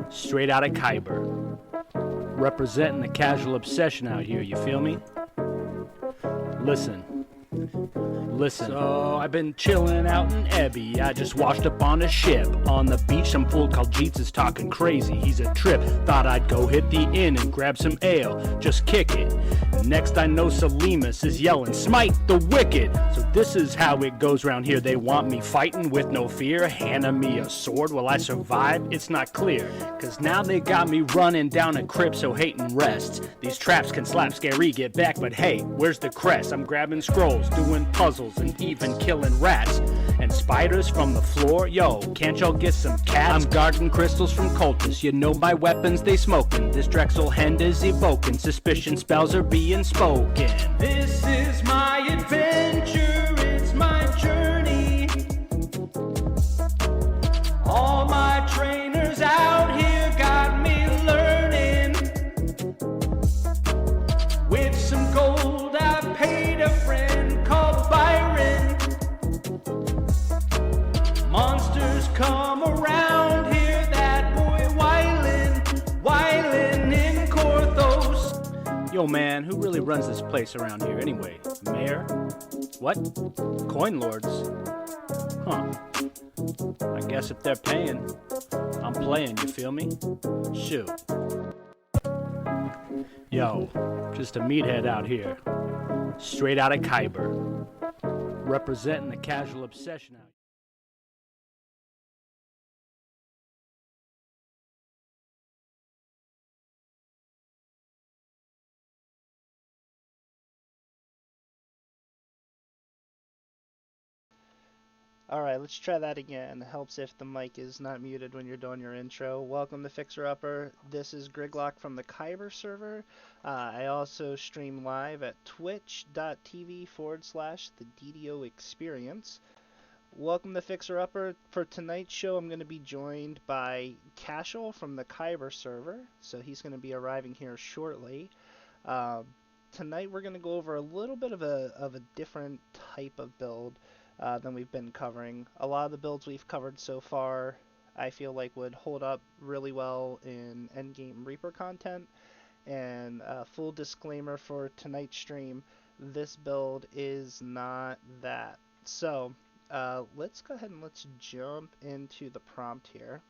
Straight out of Kyber. Representing the casual obsession out here, you feel me? Listen. So I've been chilling out in Ebby. I just washed up on a ship. On the beach, some fool called Jeets is talking crazy. He's a trip. Thought I'd go hit the inn and grab some ale. Just kick it. Next I know Salimas is yelling, "Smite the wicked!" So this is how it goes round here. They want me fighting with no fear. Handing me a sword. Will I survive? It's not clear. Cause now they got me running down a crypt so hating rests. These traps can slap scary, get back, but hey, where's the crest? I'm grabbing scrolls, doing puzzles, and even killing rats. And spiders from the floor, yo, can't y'all get some cats? I'm guarding crystals from cultists, you know my weapons, they smoking. This Drexel hand is evoking, suspicion spells are being spoken. This is my adventure, it's my journey. All my trainers out here got me learning. With some gold I paid a friend called Byron. Monsters come around here, that boy Wylin in Korthos. Yo man, who really runs this place around here anyway? Mayor? What? Coin lords? Huh. I guess if they're paying, I'm playing, you feel me? Shoot. Yo, just a meathead out here. Straight out of Kyber. Representing the casual obsession out here. Alright, let's try that again. It helps if the mic is not muted when you're doing your intro. Welcome to Fixer Upper. This is Griglok from the Kyber server. I also stream live at twitch.tv/the DDO Experience. Welcome to Fixer Upper. For tonight's show, I'm going to be joined by Cashel from the Kyber server. So he's going to be arriving here shortly. Tonight we're going to go over a little bit of a different type of build than we've been covering. A lot of the builds we've covered so far I feel like would hold up really well in endgame Reaper content. And full disclaimer for tonight's stream, this build is not that. So let's go ahead and let's jump into the prompt here.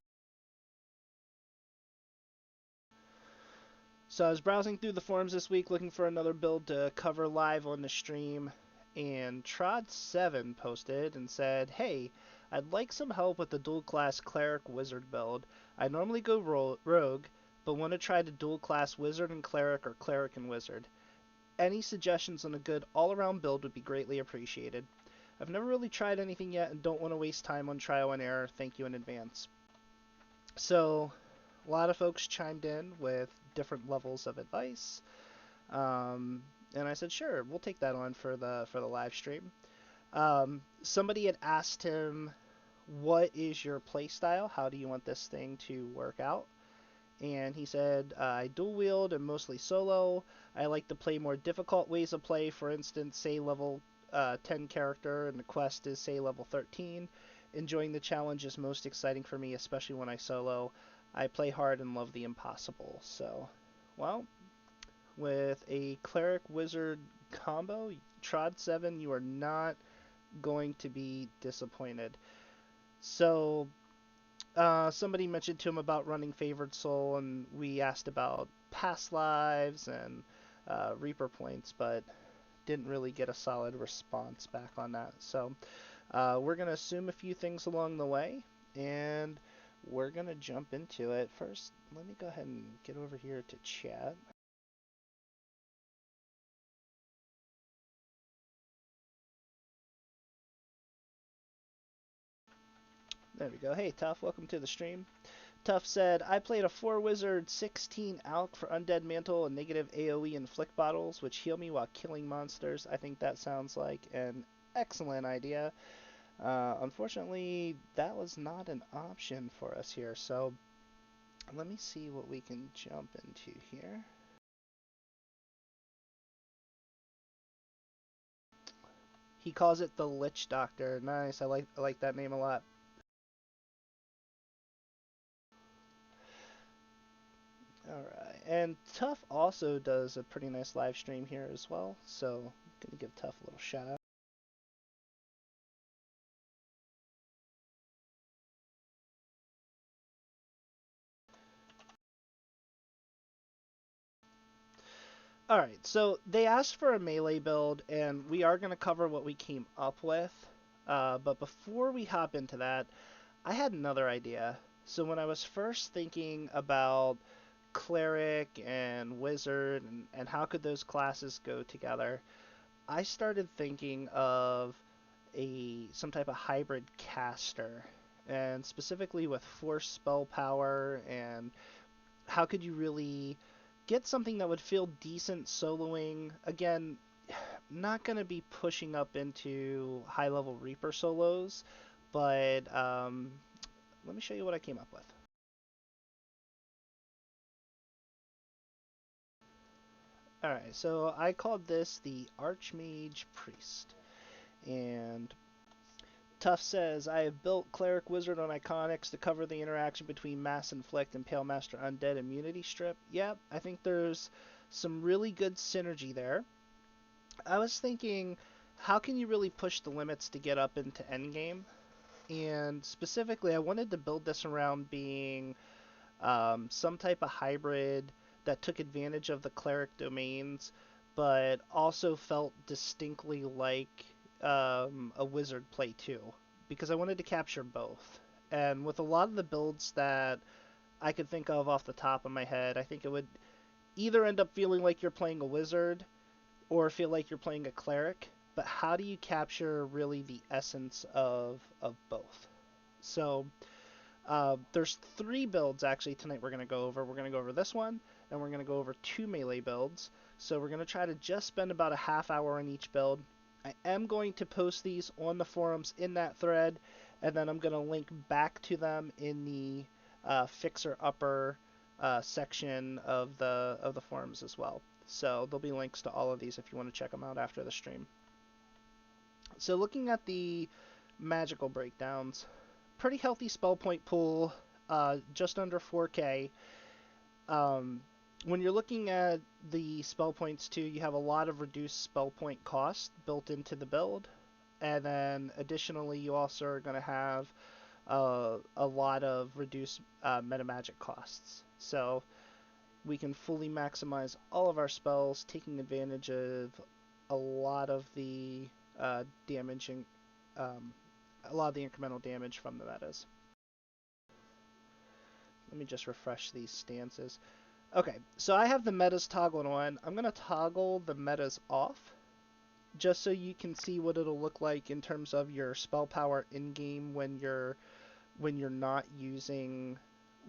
So I was browsing through the forums this week looking for another build to cover live on the stream, and Trod7 posted and said, "Hey, I'd like some help with the dual class Cleric Wizard build. I normally go Rogue, but want to try the dual class Wizard and Cleric or Cleric and Wizard. Any suggestions on a good all-around build would be greatly appreciated. I've never really tried anything yet and don't want to waste time on trial and error. Thank you in advance." So a lot of folks chimed in with different levels of advice. And I said, sure, we'll take that on for the live stream. Somebody had asked him, what is your play style? How do you want this thing to work out? And he said, I dual wield and mostly solo. I like to play more difficult ways of play. For instance, say level 10 character and the quest is say level 13. Enjoying the challenge is most exciting for me, especially when I solo. I play hard and love the impossible. So, well, with a Cleric Wizard combo, Trod7, you are not going to be disappointed. So, somebody mentioned to him about running Favored Soul, and we asked about past lives and Reaper points, but didn't really get a solid response back on that. So, we're going to assume a few things along the way, and we're going to jump into it. First, let me go ahead and get over here to chat. There we go. Hey, Tough, welcome to the stream. Tough said, I played a 4-wizard 16 Alk for Undead Mantle and negative AoE and Flick Bottles, which heal me while killing monsters. I think that sounds like an excellent idea. Unfortunately, that was not an option for us here, so let me see what we can jump into here. He calls it the Lich Doctor. Nice, I like that name a lot. Alright, and Tough also does a pretty nice live stream here as well, so I'm gonna give Tough a little shout out. Alright, so they asked for a melee build, and we are gonna cover what we came up with, but before we hop into that, I had another idea. So when I was first thinking about Cleric and Wizard and how could those classes go together, I started thinking of some type of hybrid caster, and specifically with force spell power, and how could you really get something that would feel decent soloing. Again, not going to be pushing up into high level Reaper solos, but let me show you what I came up with. Alright, so I called this the Archmage Priest. And Tuff says, I have built Cleric Wizard on Iconics to cover the interaction between Mass Inflict and Pale Master Undead Immunity Strip. Yep, I think there's some really good synergy there. I was thinking, how can you really push the limits to get up into endgame? And specifically, I wanted to build this around being some type of hybrid that took advantage of the cleric domains, but also felt distinctly like a wizard play too, because I wanted to capture both. And with a lot of the builds that I could think of off the top of my head, I think it would either end up feeling like you're playing a wizard or feel like you're playing a cleric. But how do you capture really the essence of both? So there's three builds actually tonight we're going to go over. We're going to go over this one, and we're going to go over two melee builds. So we're going to try to just spend about a half hour on each build. I am going to post these on the forums in that thread, and then I'm going to link back to them in the Fixer Upper section of the forums as well. So there'll be links to all of these if you want to check them out after the stream. So looking at the magical breakdowns, pretty healthy spell point pool, just under 4K. When you're looking at the spell points too, you have a lot of reduced spell point cost built into the build, and then additionally you also are going to have a lot of reduced meta magic costs. So we can fully maximize all of our spells, taking advantage of a lot of the damaging, a lot of the incremental damage from the metas. Let me just refresh these stances. Okay, so I have the metas toggled on. I'm going to toggle the metas off, just so you can see what it'll look like in terms of your spell power in-game when you're not using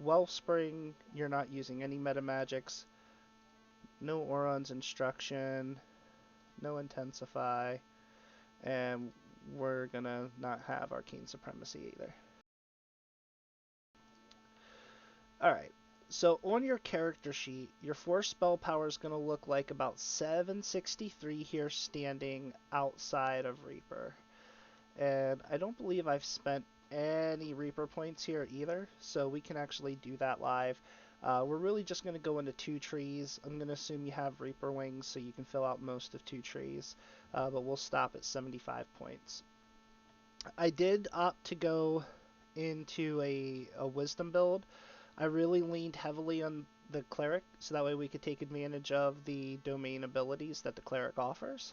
Wellspring, you're not using any meta magics, no Auron's Instruction, no Intensify, and we're gonna not have Arcane Supremacy either. Alright, so on your character sheet, your force spell power is going to look like about 763 here standing outside of Reaper. And I don't believe I've spent any Reaper points here either, so we can actually do that live. We're really just going to go into two trees. I'm going to assume you have Reaper wings so you can fill out most of two trees, but we'll stop at 75 points. I did opt to go into a wisdom build. I really leaned heavily on the Cleric, so that way we could take advantage of the domain abilities that the Cleric offers.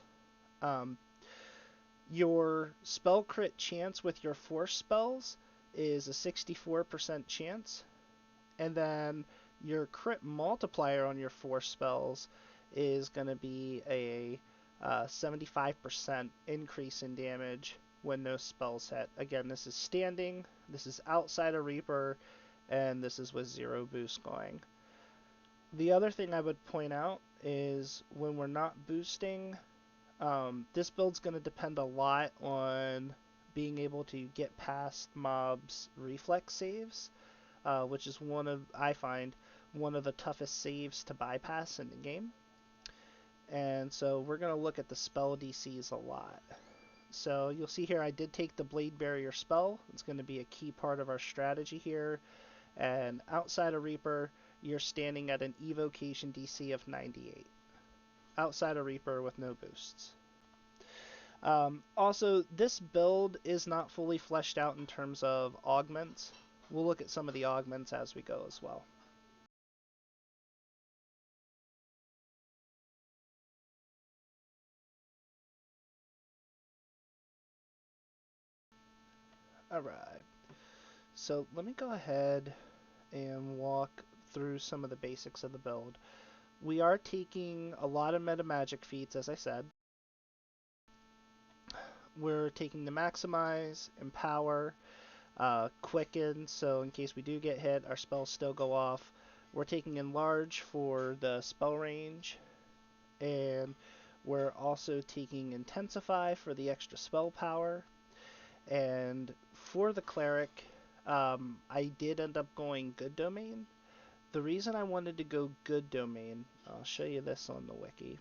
Your spell crit chance with your force spells is a 64% chance, and then your crit multiplier on your force spells is going to be a 75% increase in damage when no spells hit. Again, this is standing, this is outside of Reaper, and this is with 0 boost going. The other thing I would point out is when we're not boosting, this build's going to depend a lot on being able to get past mobs' reflex saves, which is I find, one of the toughest saves to bypass in the game. And so we're going to look at the spell DCs a lot. So you'll see here I did take the Blade Barrier spell. It's going to be a key part of our strategy here. And outside of Reaper, you're standing at an evocation DC of 98. Outside of Reaper with no boosts. Also, this build is not fully fleshed out in terms of augments. We'll look at some of the augments as we go as well. Alright, so let me go ahead and walk through some of the basics of the build. We are taking a lot of meta magic feats, as I said. We're taking the Maximize, Empower, Quicken, so in case we do get hit, our spells still go off. We're taking Enlarge for the spell range, and we're also taking Intensify for the extra spell power. And for the Cleric, I did end up going Good Domain. The reason I wanted to go Good Domain, I'll show you this on the wiki.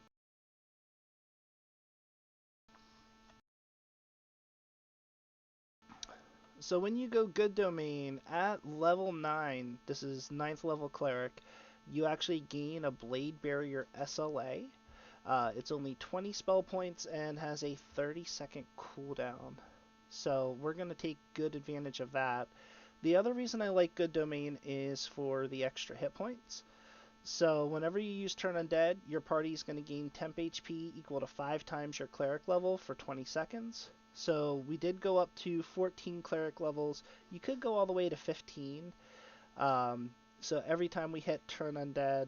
So when you go Good Domain at level 9, this is 9th level Cleric, you actually gain a Blade Barrier SLA. It's only 20 spell points and has a 30-second cooldown. So we're going to take good advantage of that. The other reason I like Good Domain is for the extra hit points. So whenever you use Turn Undead, your party is going to gain temp HP equal to 5 times your Cleric level for 20 seconds. So we did go up to 14 Cleric levels. You could go all the way to 15. So every time we hit Turn Undead,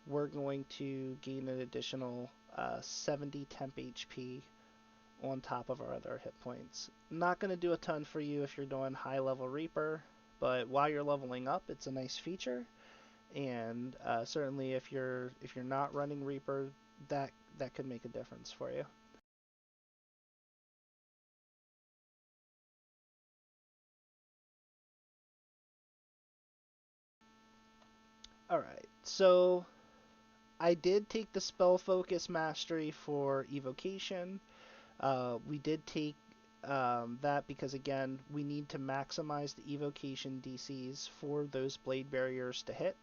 we're going to gain an additional 70 temp HP on top of our other hit points. Not going to do a ton for you if you're doing high level Reaper, but while you're leveling up, it's a nice feature. And certainly if you're not running Reaper, that could make a difference for you. Alright, so I did take the Spell Focus Mastery for Evocation. We did take that because, again, we need to maximize the Evocation DCs for those Blade Barriers to hit.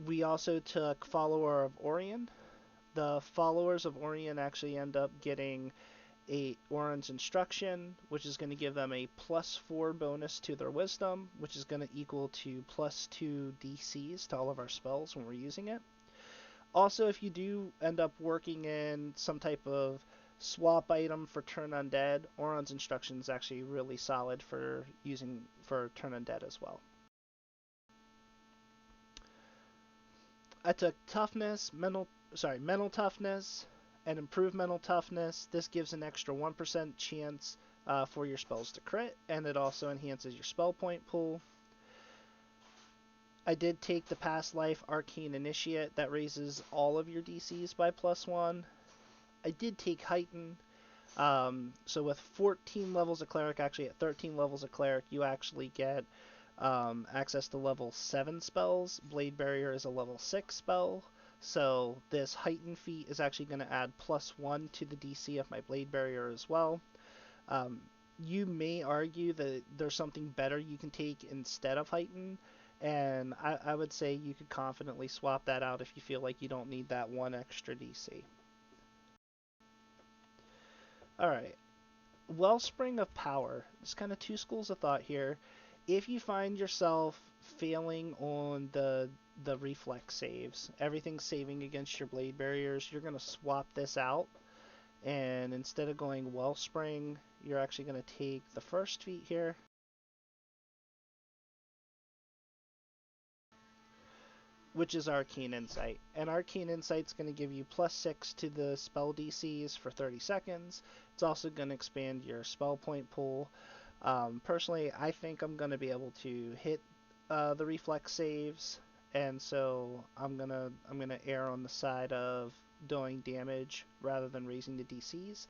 We also took Follower of Orion. The Followers of Orion actually end up getting a Orin's Instruction, which is going to give them a +4 bonus to their Wisdom, which is going to equal to +2 DCs to all of our spells when we're using it. Also, if you do end up working in some type of swap item for Turn Undead, Orin's Instruction is actually really solid for using for Turn Undead as well. I took Toughness, mental toughness, and improved mental toughness. This gives an extra 1% chance for your spells to crit, and it also enhances your spell point pool. I did take the Past Life Arcane Initiate. That raises all of your DCs by +1. I did take Heighten. So with 14 levels of Cleric, actually at 13 levels of Cleric, you actually get access to level 7 spells. Blade Barrier is a level 6 spell. So this Heighten feat is actually going to add +1 to the DC of my Blade Barrier as well. You may argue that there's something better you can take instead of Heighten, and I would say you could confidently swap that out if you feel like you don't need that 1 extra DC. Alright, Wellspring of Power. There's kind of 2 schools of thought here. If you find yourself failing on the reflex saves, everything's saving against your Blade Barriers, you're going to swap this out, and instead of going Wellspring, you're actually going to take the first feat here, which is Arcane Insight. And Arcane Insight's going to give you +6 to the spell DCs for 30 seconds. It's also going to expand your spell point pool. Personally, I think I'm going to be able to hit the reflex saves, and so I'm gonna err on the side of doing damage rather than raising the DCs.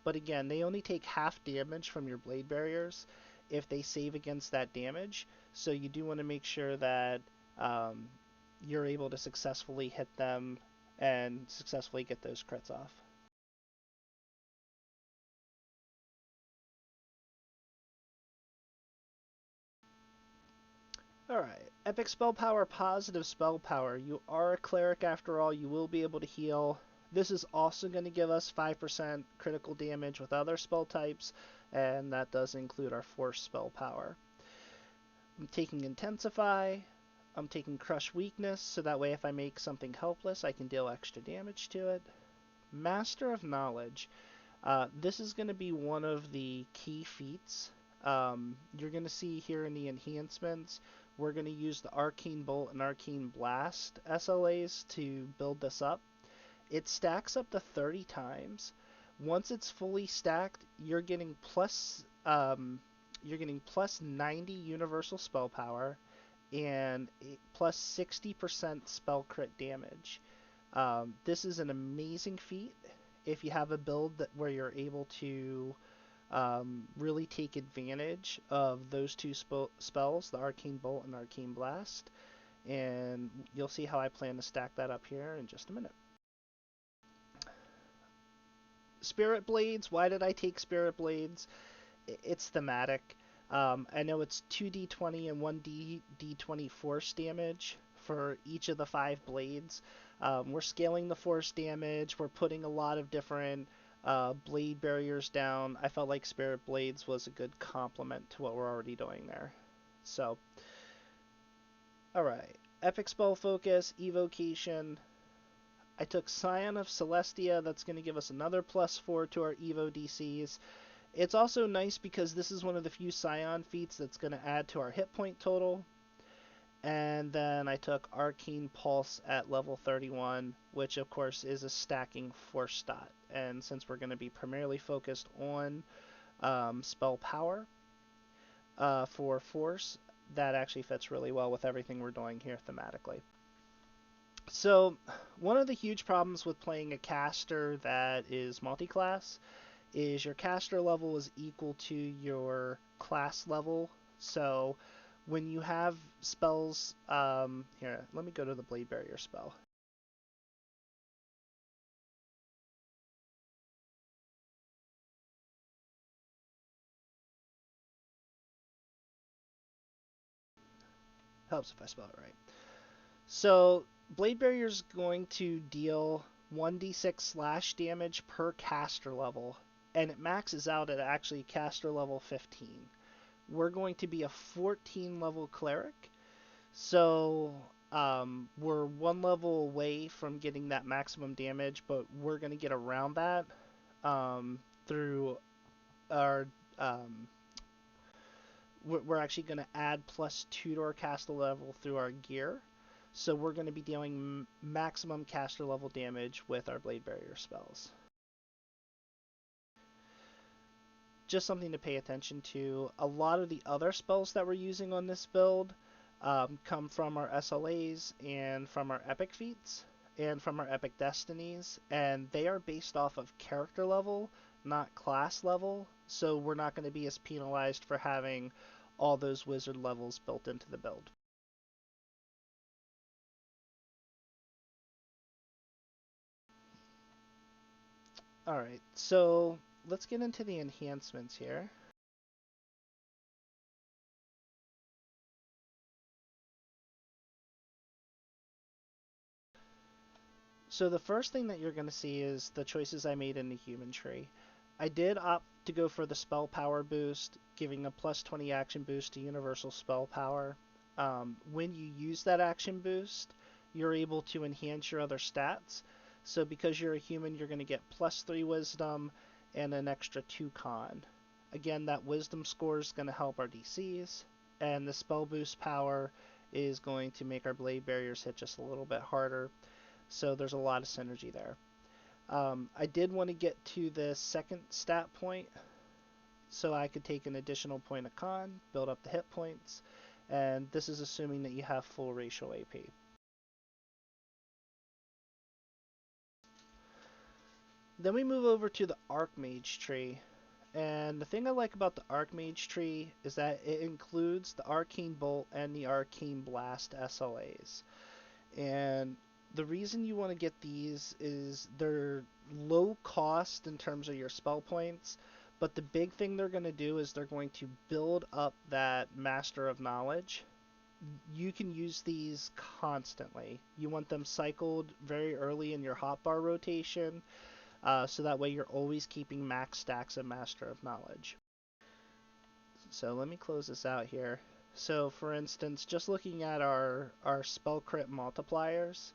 But again, they only take half damage from your Blade Barriers if they save against that damage. So you do want to make sure that you're able to successfully hit them and successfully get those crits off. Alright, Epic spell power, positive spell power. You are a cleric after all, you will be able to heal. This is also going to give us 5% critical damage with other spell types, and that does include our force spell power. I'm taking Intensify. I'm taking Crush Weakness, so that way if I make something helpless, I can deal extra damage to it. Master of Knowledge. This is going to be one of the key feats. You're going to see here in the enhancements, we're going to use the Arcane Bolt and Arcane Blast SLAs to build this up. It stacks up to 30 times. Once it's fully stacked, you're getting plus 90 universal spell power and plus 60% spell crit damage. This is an amazing feat if you have a build where you're able to really take advantage of those two spells, the Arcane Bolt and Arcane Blast. And you'll see how I plan to stack that up here in just a minute. Spirit Blades. Why did I take Spirit Blades? It's thematic. I know it's 2d20 and 1d20 force damage for each of the 5 blades. We're scaling the force damage. We're putting a lot of different blade barriers down. I felt like Spirit Blades was a good complement to what we're already doing there. So, alright. Epic Spell Focus, Evocation. I took Scion of Celestia. That's going to give us another +4 to our Evo DCs. It's also nice because this is one of the few Scion feats that's going to add to our hit point total. And then I took Arcane Pulse at level 31, which of course is a stacking force dot. And since we're going to be primarily focused on spell power for force, that actually fits really well with everything we're doing here thematically. So one of the huge problems with playing a caster that is multi-class is your caster level is equal to your class level. So when you have spells, here, let me go to the Blade Barrier spell. Helps if I spell it right. So Blade Barrier is going to deal 1d6 slash damage per caster level, and it maxes out at actually caster level 15. We're going to be a 14 level cleric, so we're 1 level away from getting that maximum damage, but we're going to get around that through our we're actually going to add +2 to our caster level through our gear. So we're going to be dealing maximum caster level damage with our Blade Barrier spells. Just something to pay attention to. A lot of the other spells that we're using on this build come from our SLAs and from our epic feats and from our epic destinies, and they are based off of character level, not class level, so we're not going to be as penalized for having all those wizard levels built into the build. Alright, so let's get into the enhancements here. So the first thing that you're going to see is the choices I made in the human tree. I did opt to go for the spell power boost, giving a +20 action boost to universal spell power. When you use that action boost, you're able to enhance your other stats. So because you're a human, you're going to get +3 wisdom and an extra 2 con. Again, that wisdom score is going to help our DCs, and the spell boost power is going to make our blade barriers hit just a little bit harder. So there's a lot of synergy there. I did want to get to the second stat point so I could take an additional point of con, build up the hit points, and this is assuming that you have full racial AP. Then we move over to the Archmage tree, and the thing I like about the Archmage tree is that it includes the Arcane Bolt and the Arcane Blast SLAs. And the reason you want to get these is they're low cost in terms of your spell points, but the big thing they're going to do is they're going to build up that Master of Knowledge, you can use these constantly. You want them cycled very early in your hotbar rotation, so that way you're always keeping max stacks of Master of Knowledge. So let me close this out here. So for instance, just looking at our spell crit multipliers,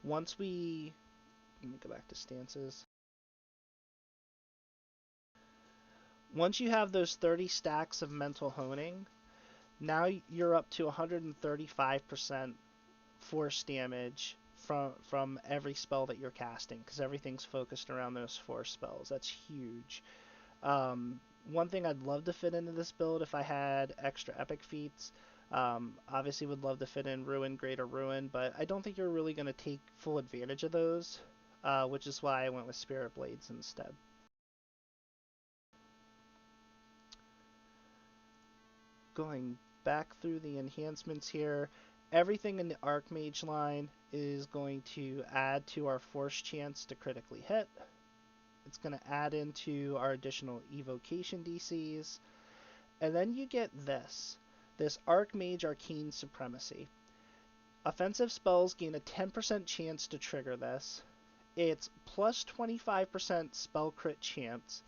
once we, let me go back to stances. Once you have those 30 stacks of mental honing, now you're up to 135% force damage from every spell that you're casting, because everything's focused around those force spells. That's huge. One thing I'd love to fit into this build if I had extra epic feats, obviously would love to fit in Ruin, Greater Ruin, but I don't think you're really going to take full advantage of those, which is why I went with Spirit Blades instead. Going back through the enhancements here, everything in the Archmage line is going to add to our force chance to critically hit. It's going to add into our additional evocation DCs. And then you get this Archmage Arcane Supremacy. Offensive spells gain a 10% chance to trigger this. It's plus 25% spell crit chance,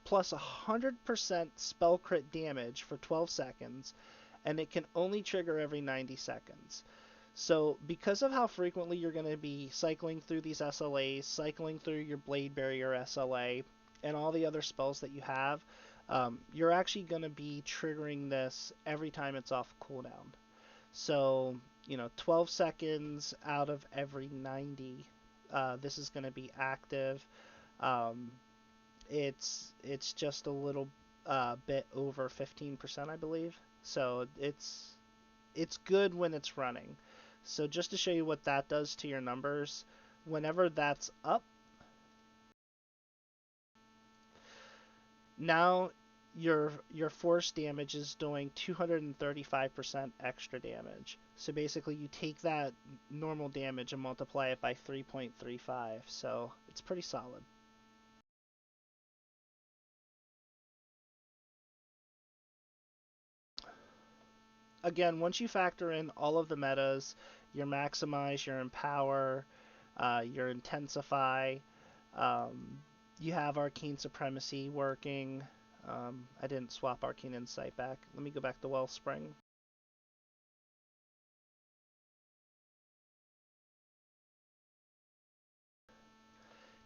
plus 100% spell crit damage for 12 seconds, and it can only trigger every 90 seconds. So because of how frequently you're going to be cycling through these SLAs, cycling through your Blade Barrier SLA, and all the other spells that you have, you're actually going to be triggering this every time it's off cooldown. So, 12 seconds out of every 90, this is going to be active. It's just a little bit over 15%, I believe. So it's good when it's running. So just to show you what that does to your numbers, whenever that's up, now your force damage is doing 235% extra damage. So basically you take that normal damage and multiply it by 3.35. So it's pretty solid. Again, once you factor in all of the metas, your maximize, your empower, your intensify, you have arcane supremacy working. I didn't swap arcane insight back. Let me go back to Wellspring.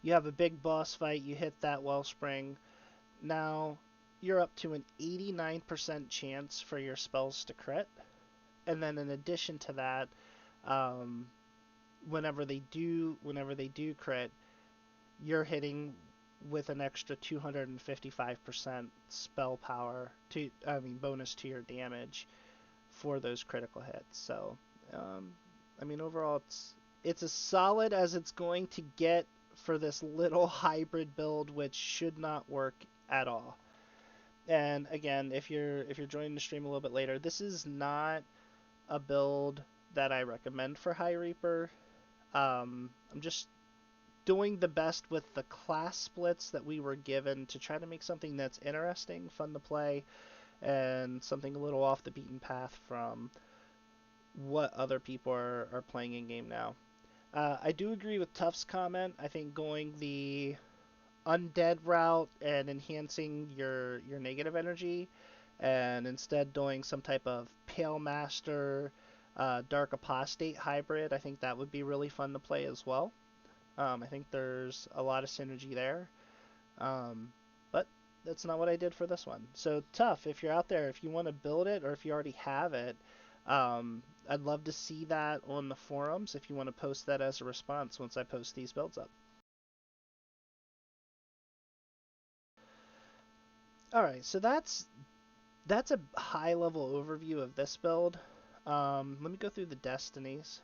You have a big boss fight, you hit that Wellspring. Now you're up to an 89% chance for your spells to crit. And then in addition to that, whenever they do crit, you're hitting with an extra 255% spell power bonus to your damage for those critical hits. So, overall it's as solid as it's going to get for this little hybrid build, which should not work at all. And again, if you're joining the stream a little bit later, this is not a build that I recommend for High Reaper. I'm just doing the best with the class splits that we were given to try to make something that's interesting, fun to play, and something a little off the beaten path from what other people are playing in game now. I do agree with Tuff's comment. I think going the undead route and enhancing your negative energy, and instead doing some type of Pale Master, Dark Apostate hybrid, I think that would be really fun to play as well. I think there's a lot of synergy there. But that's not what I did for this one. So Tuff, if you're out there, if you want to build it or if you already have it, I'd love to see that on the forums if you want to post that as a response once I post these builds up. Alright, so that's a high level overview of this build. Let me go through the destinies.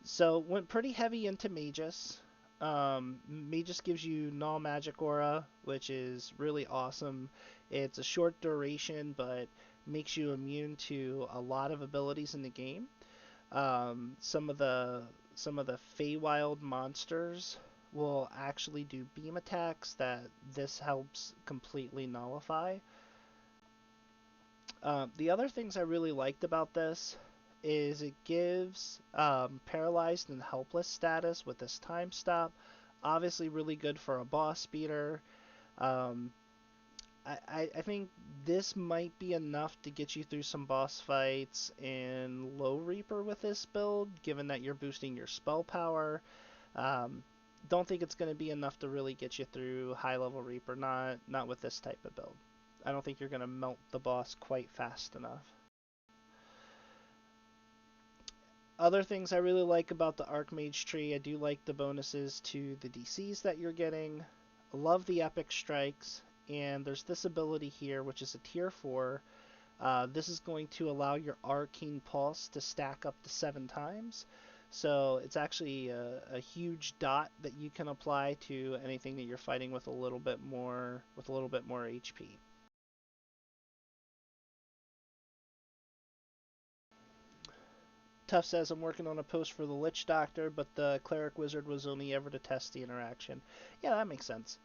So went pretty heavy into Magus. Magus gives you null magic aura, which is really awesome. It's a short duration, but makes you immune to a lot of abilities in the game. Some of the Feywild monsters will actually do beam attacks that this helps completely nullify. The other things I really liked about this is it gives paralyzed and helpless status with this time stop. Obviously, really good for a boss speeder. Um, I think this might be enough to get you through some boss fights in low Reaper with this build, given that you're boosting your spell power. Um, don't think it's going to be enough to really get you through high level Reaper, not with this type of build. I don't think you're going to melt the boss quite fast enough. Other things I really like about the Archmage tree, I do like the bonuses to the DCs that you're getting. Love the Epic Strikes, and there's this ability here, which is a tier 4. This is going to allow your Arcane Pulse to stack up to 7 times. So it's actually a huge dot that you can apply to anything that you're fighting with a little bit more HP. Tuff says I'm working on a post for the Lich Doctor, but the Cleric Wizard was only ever to test the interaction. Yeah, that makes sense.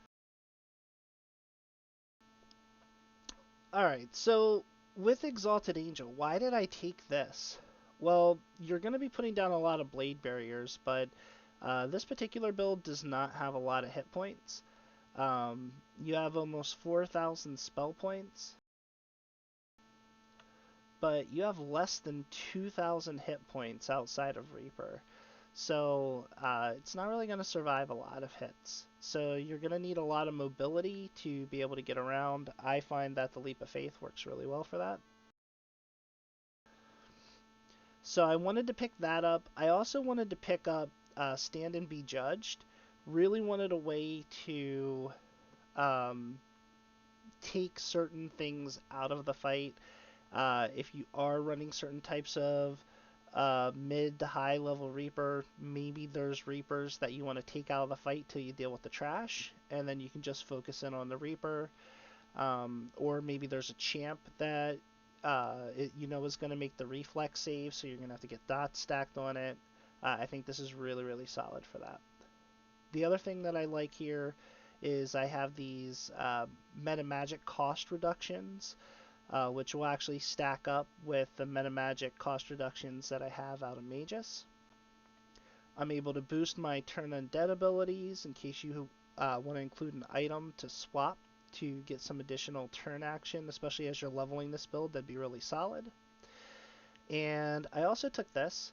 Alright, so with Exalted Angel, why did I take this? Well, you're going to be putting down a lot of blade barriers, but this particular build does not have a lot of hit points. You have almost 4,000 spell points, but you have less than 2,000 hit points outside of Reaper. So it's not really going to survive a lot of hits. So you're going to need a lot of mobility to be able to get around. I find that the Leap of Faith works really well for that. So I wanted to pick that up. I also wanted to pick up Stand and Be Judged. Really wanted a way to um, take certain things out of the fight. If you are running certain types of mid to high level Reaper, maybe there's Reapers that you want to take out of the fight till you deal with the trash, and then you can just focus in on the Reaper. Or maybe there's a champ that is going to make the reflex save, so you're going to have to get dots stacked on it. I think this is really, really solid for that. The other thing that I like here is I have these meta magic cost reductions, which will actually stack up with the meta magic cost reductions that I have out of Magus. I'm able to boost my turn undead abilities in case you want to include an item to swap to get some additional turn action, especially as you're leveling this build. That'd be really solid. And I also took this.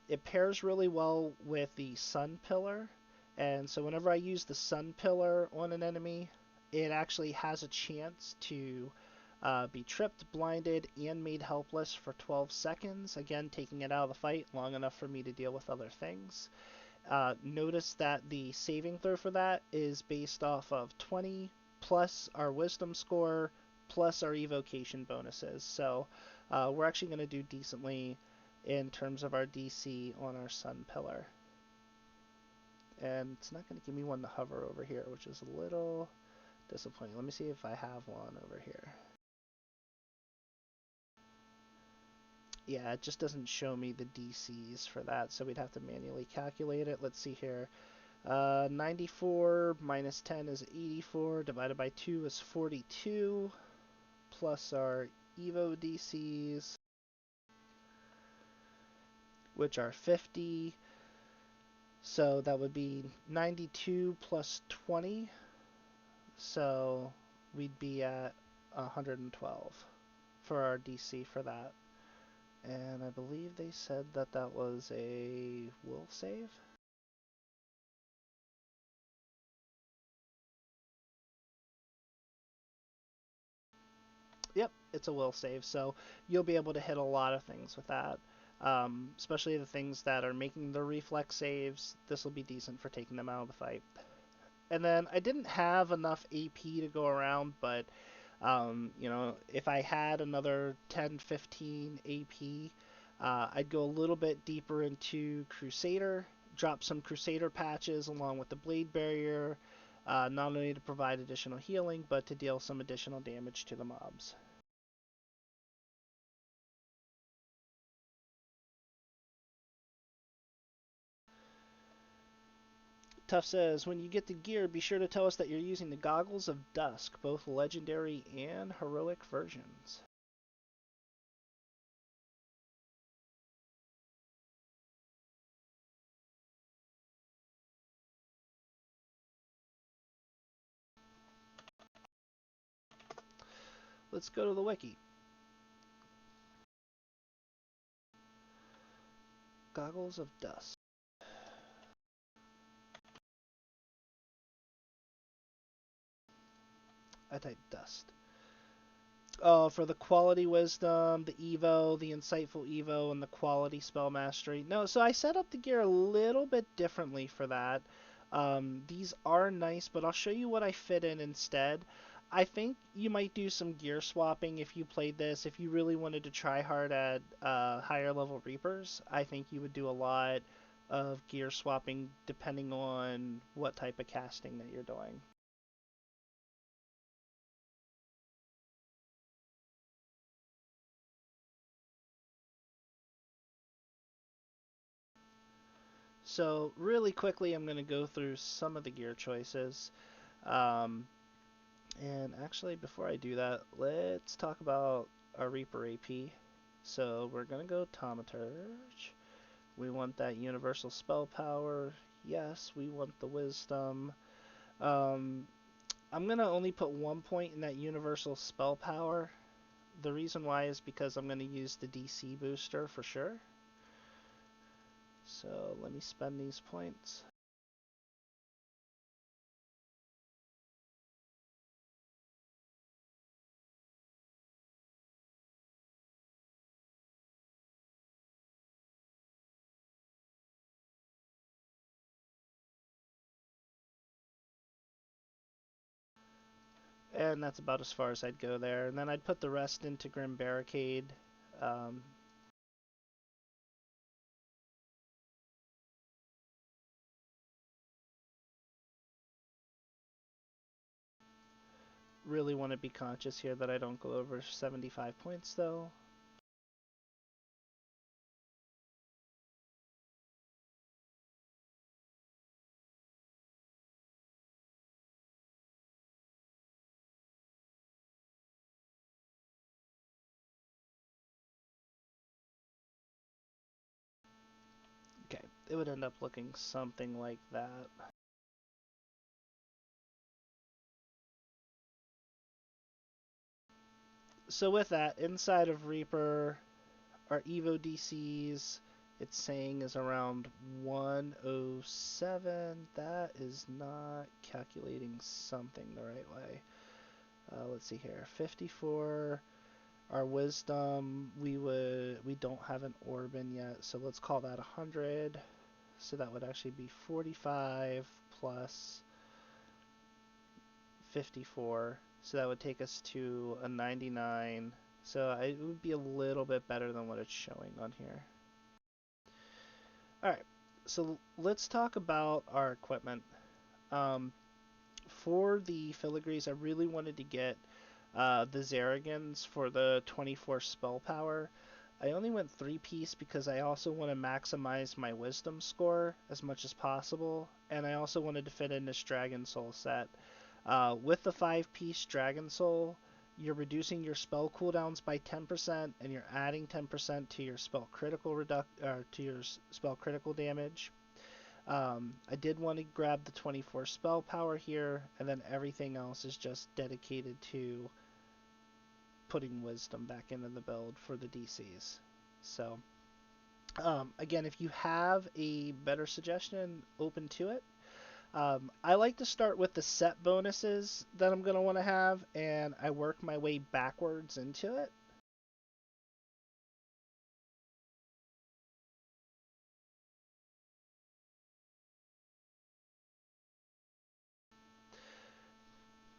It pairs really well with the Sun Pillar, and so whenever I use the Sun Pillar on an enemy, it actually has a chance to be tripped, blinded, and made helpless for 12 seconds, again taking it out of the fight long enough for me to deal with other things. Notice that the saving throw for that is based off of 20 plus our wisdom score plus our evocation bonuses. So we're actually going to do decently in terms of our DC on our Sun Pillar. And it's not going to give me one to hover over here, which is a little disappointing. Let me see if I have one over here. Yeah, it just doesn't show me the DCs for that, so we'd have to manually calculate it. Let's see here. 94 minus 10 is 84, divided by 2 is 42, plus our Evo DCs, which are 50. So that would be 92 plus 20, so we'd be at 112 for our DC for that. And I believe they said that that was a will save. Yep, it's a will save, so you'll be able to hit a lot of things with that. Especially the things that are making the reflex saves. This will be decent for taking them out of the fight. And then I didn't have enough AP to go around, but if I had another 10, 15 AP, I'd go a little bit deeper into Crusader, drop some Crusader patches along with the Blade Barrier, not only to provide additional healing, but to deal some additional damage to the mobs. Tough says, when you get the gear, be sure to tell us that you're using the Goggles of Dusk, both legendary and heroic versions. Let's go to the wiki. Goggles of Dusk. I type Dust. Oh, for the quality wisdom, the Evo, the insightful Evo, and the quality spell mastery. No, so I set up the gear a little bit differently for that. These are nice, but I'll show you what I fit in instead. I think you might do some gear swapping if you played this. If you really wanted to try hard at higher level Reapers, I think you would do a lot of gear swapping depending on what type of casting that you're doing. So really quickly, I'm going to go through some of the gear choices. Um, and actually, before I do that, let's talk about our Reaper AP. So we're going to go Thaumaturge. We want that universal spell power. Yes, we want the wisdom. Um, I'm going to only put 1 point in that universal spell power. The reason why is because I'm going to use the DC booster for sure. So let me spend these points. And that's about as far as I'd go there. And then I'd put the rest into Grim Barricade. Um, really want to be conscious here that I don't go over 75 points though. Okay, it would end up looking something like that. So with that, inside of Reaper, our Evo DCs, it's saying is around 107. That is not calculating something the right way. Let's see here, 54. Our wisdom, we don't have an orb in yet, so let's call that 100. So that would actually be 45 plus 54. So that would take us to a 99. So it would be a little bit better than what it's showing on here. Alright, so let's talk about our equipment. For the filigrees, I really wanted to get the Zaragans for the 24 spell power. I only went 3-piece because I also want to maximize my wisdom score as much as possible, and I also wanted to fit in this Dragon Soul set. With the 5-piece Dragon Soul, you're reducing your spell cooldowns by 10%, and you're adding 10% to your spell critical damage. I did want to grab the 24 spell power here, and then everything else is just dedicated to putting wisdom back into the build for the DCs. So, again, if you have a better suggestion, open to it. I like to start with the set bonuses that I'm going to want to have, and I work my way backwards into it.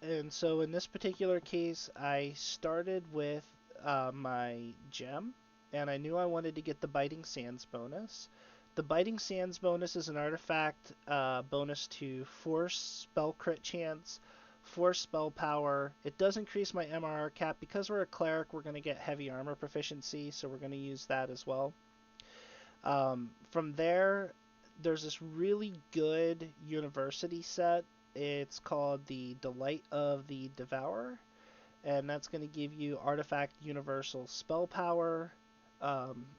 And so in this particular case, I started with my gem, and I knew I wanted to get the Biting Sands bonus. The Biting Sands bonus is an artifact bonus to Force spell crit chance, Force spell power. It does increase my MRR cap. Because we're a cleric, we're going to get heavy armor proficiency, so we're going to use that as well. From there, there's this really good university set. It's called the Delight of the Devourer, and that's going to give you artifact universal spell power,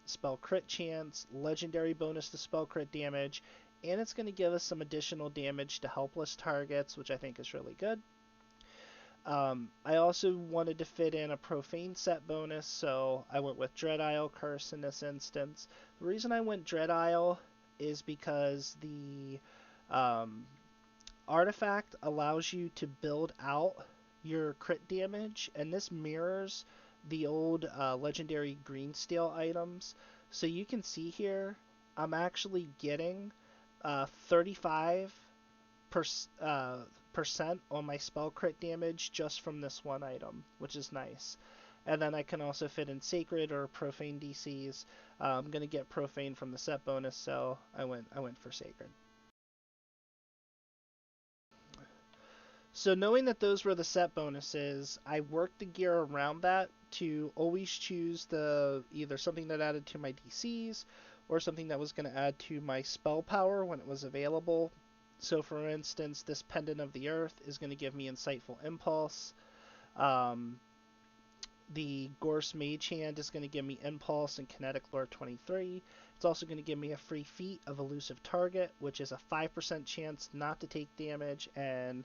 spell crit chance, legendary bonus to spell crit damage, and it's going to give us some additional damage to helpless targets, which I think is really good. I also wanted to fit in a profane set bonus, so I went with Dread Isle Curse in this instance. The reason I went Dread Isle is because the um, artifact allows you to build out your crit damage, and this mirrors the old legendary green steel items. So you can see here, I'm actually getting 35 percent on my spell crit damage just from this one item, which is nice. And then I can also fit in Sacred or Profane DCs. I'm gonna get Profane from the set bonus, so I went for Sacred. So knowing that those were the set bonuses, I worked the gear around that to always choose the either something that added to my DCs or something that was going to add to my spell power when it was available. So for instance, this Pendant of the Earth is going to give me Insightful Impulse. Um, the Gorse Mage Hand is going to give me Impulse and Kinetic Lore 23. It's also going to give me a free feat of Elusive Target, which is a 5% chance not to take damage, and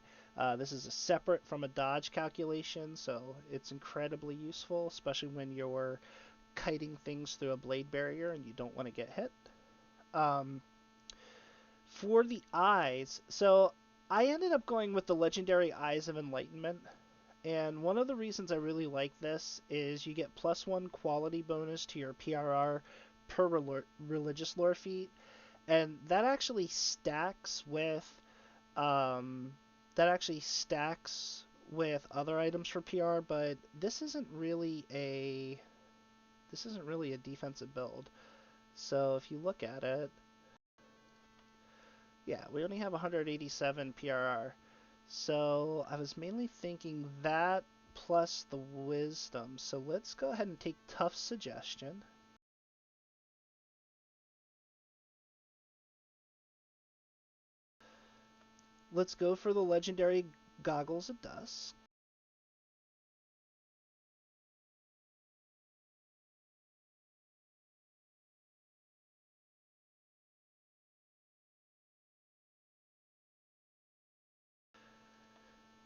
this is a separate from a dodge calculation, so it's incredibly useful, especially when you're kiting things through a blade barrier and you don't want to get hit. For the eyes, so I ended up going with the legendary Eyes of Enlightenment. And one of the reasons I really like this is you get +1 quality bonus to your PRR per religious lore feat, and that actually stacks with other items for PR. But this isn't really a defensive build. So if you look at it, yeah, we only have 187 PRR. So I was mainly thinking that plus the wisdom. So let's go ahead and take Tuff's suggestion. Let's go for the legendary Goggles of Dusk.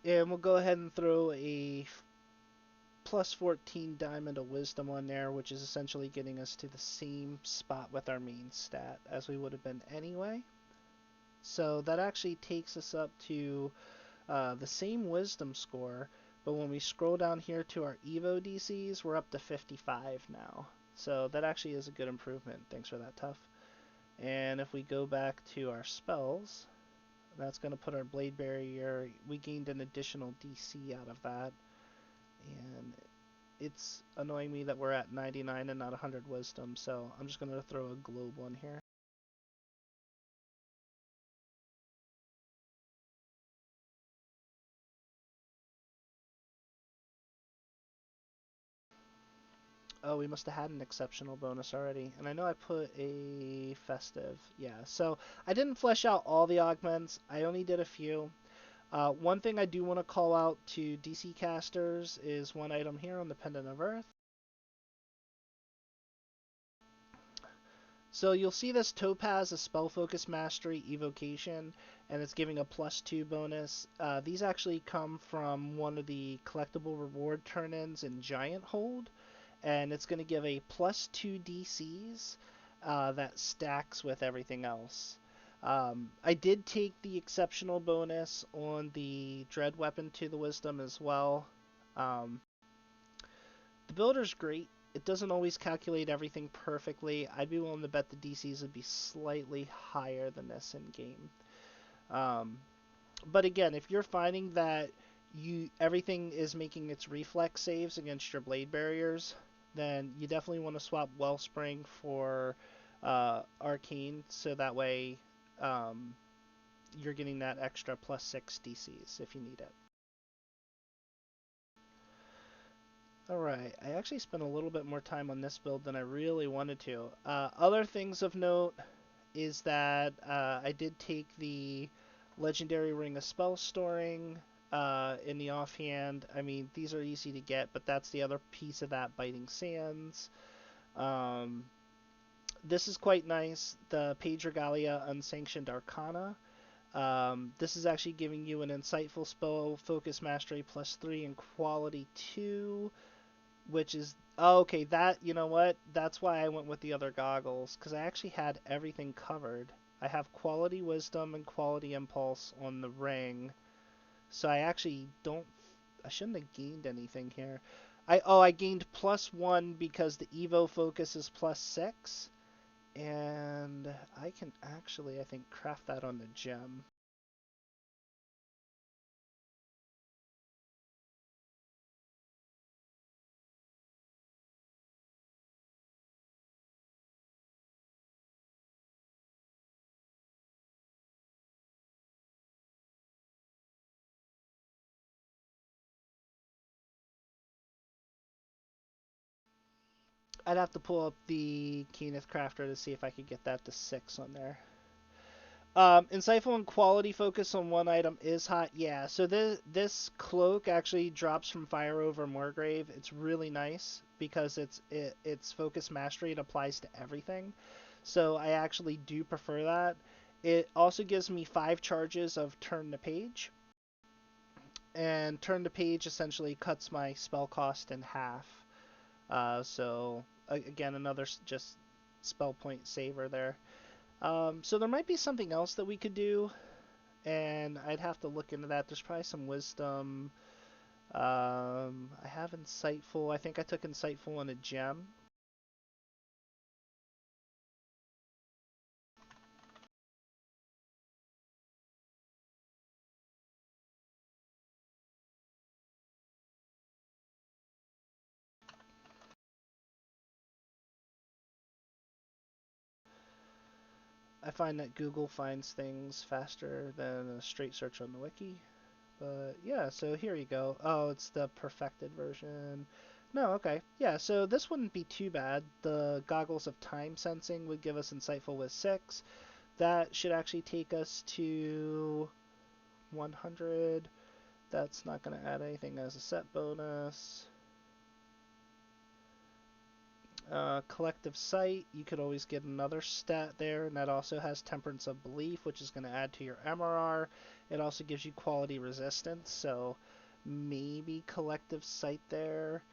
And we'll go ahead and throw a +14 Diamond of Wisdom on there, which is essentially getting us to the same spot with our main stat as we would have been anyway. So that actually takes us up to the same Wisdom score, but when we scroll down here to our Evo DCs, we're up to 55 now. So that actually is a good improvement. Thanks for that, Tuff. And if we go back to our spells, that's going to put our Blade Barrier. We gained an additional DC out of that. And it's annoying me that we're at 99 and not 100 Wisdom, so I'm just going to throw a Globe on here. Oh, we must have had an exceptional bonus already. And I know I put a festive. Yeah, so I didn't flesh out all the augments. I only did a few. One thing I do want to call out to DC casters is one item here on the Pendant of Earth. So you'll see this Topaz, a Spell Focus Mastery Evocation, and it's giving a +2 bonus. These actually come from one of the collectible reward turn-ins in Giant Hold, and it's going to give a +2 DCs that stacks with everything else. I did take the exceptional bonus on the Dread Weapon to the Wisdom as well. The builder's great. It doesn't always calculate everything perfectly. I'd be willing to bet the DCs would be slightly higher than this in game. But again, if you're finding that everything is making its reflex saves against your blade barriers, then you definitely want to swap Wellspring for Arcane, so that way you're getting that extra +6 DCs if you need it. Alright, I actually spent a little bit more time on this build than I really wanted to. Other things of note is that I did take the Legendary Ring of Spell Storing in the offhand. I mean, these are easy to get, but that's the other piece of that Biting Sands. Um, this is quite nice. The Page Regalia Unsanctioned Arcana. This is actually giving you an insightful spell, focus mastery +3 and quality 2, which is oh, okay. That you know what? That's why I went with the other goggles because I actually had everything covered. I have quality wisdom and quality impulse on the ring, so I actually don't. I shouldn't have gained anything here. I gained +1 because the Evo focus is +6, and I can actually I think craft that on the gem. I'd have to pull up the Kenneth Crafter to see if I could get that to 6 on there. Insightful and quality focus on one item is hot. Yeah, so this cloak actually drops from Fire over Moorgrave. It's really nice because it's focus mastery. It applies to everything. So I actually do prefer that. It also gives me 5 charges of turn to page. And turn to page essentially cuts my spell cost in half. So again, another just spell point saver there. So there might be something else that we could do, and I'd have to look into that. There's probably some wisdom. I have insightful. I think I took insightful on a gem. I find that Google finds things faster than a straight search on the wiki. But yeah, so here you go. Oh, it's the perfected version. No, okay. Yeah, so this wouldn't be too bad. The goggles of time sensing would give us insightful with 6. That should actually take us to 100. That's not going to add anything as a set bonus. Collective Sight, you could always get another stat there, and that also has Temperance of Belief, which is going to add to your MRR. It also gives you quality resistance, so maybe Collective Sight there.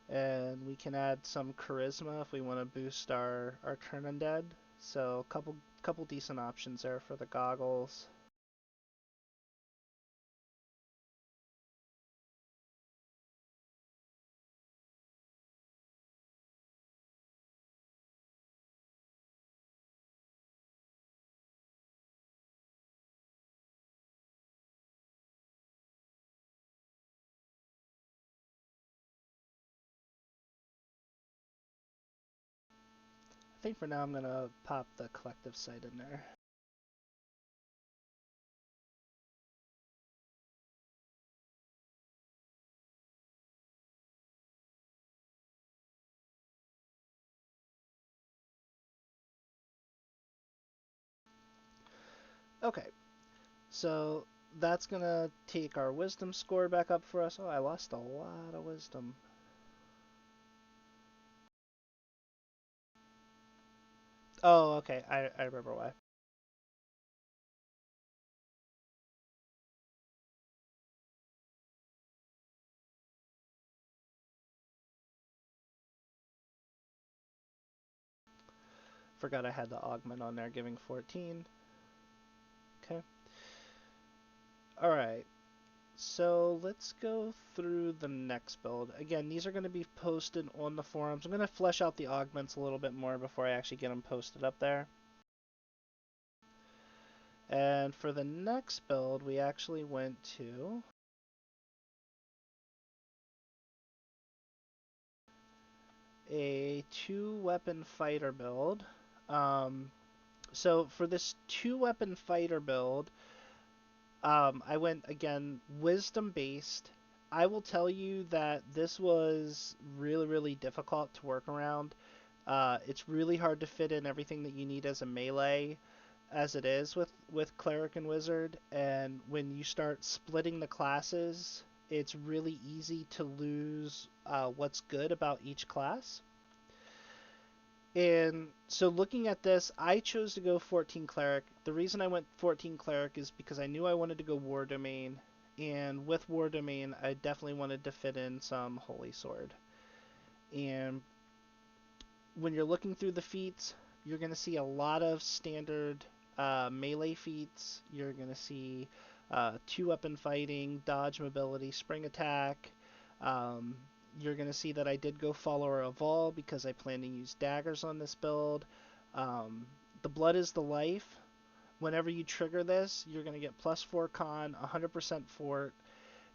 And we can add some Charisma if we want to boost our Turn Undead. So couple decent options there for the goggles. I think for now I'm going to pop the Collective Sight in there. Okay, so that's gonna take our wisdom score back up for us. Oh, I lost a lot of wisdom. Oh, okay, I remember why. Forgot I had the augment on there giving 14. Okay. Alright, so let's go through the next build. Again, these are going to be posted on the forums. I'm going to flesh out the augments a little bit more before I actually get them posted up there. And for the next build, we actually went to a 2-weapon fighter build. So for this 2-weapon fighter build, I went again wisdom based. I will tell you that this was really difficult to work around. It's really hard to fit in everything that you need as a melee as it is with Cleric and Wizard, and when you start splitting the classes, it's really easy to lose what's good about each class. And so looking at this, I chose to go 14 Cleric. The reason I went 14 Cleric is because I knew I wanted to go War Domain, and with War Domain, I definitely wanted to fit in some Holy Sword. And when you're looking through the feats, you're going to see a lot of standard melee feats. You're going to see two-weapon fighting, dodge, mobility, spring attack. Um, you're going to see that I did go Follower of All because I plan to use daggers on this build. The Blood is the Life. Whenever you trigger this, you're going to get +4 con, 100% fort.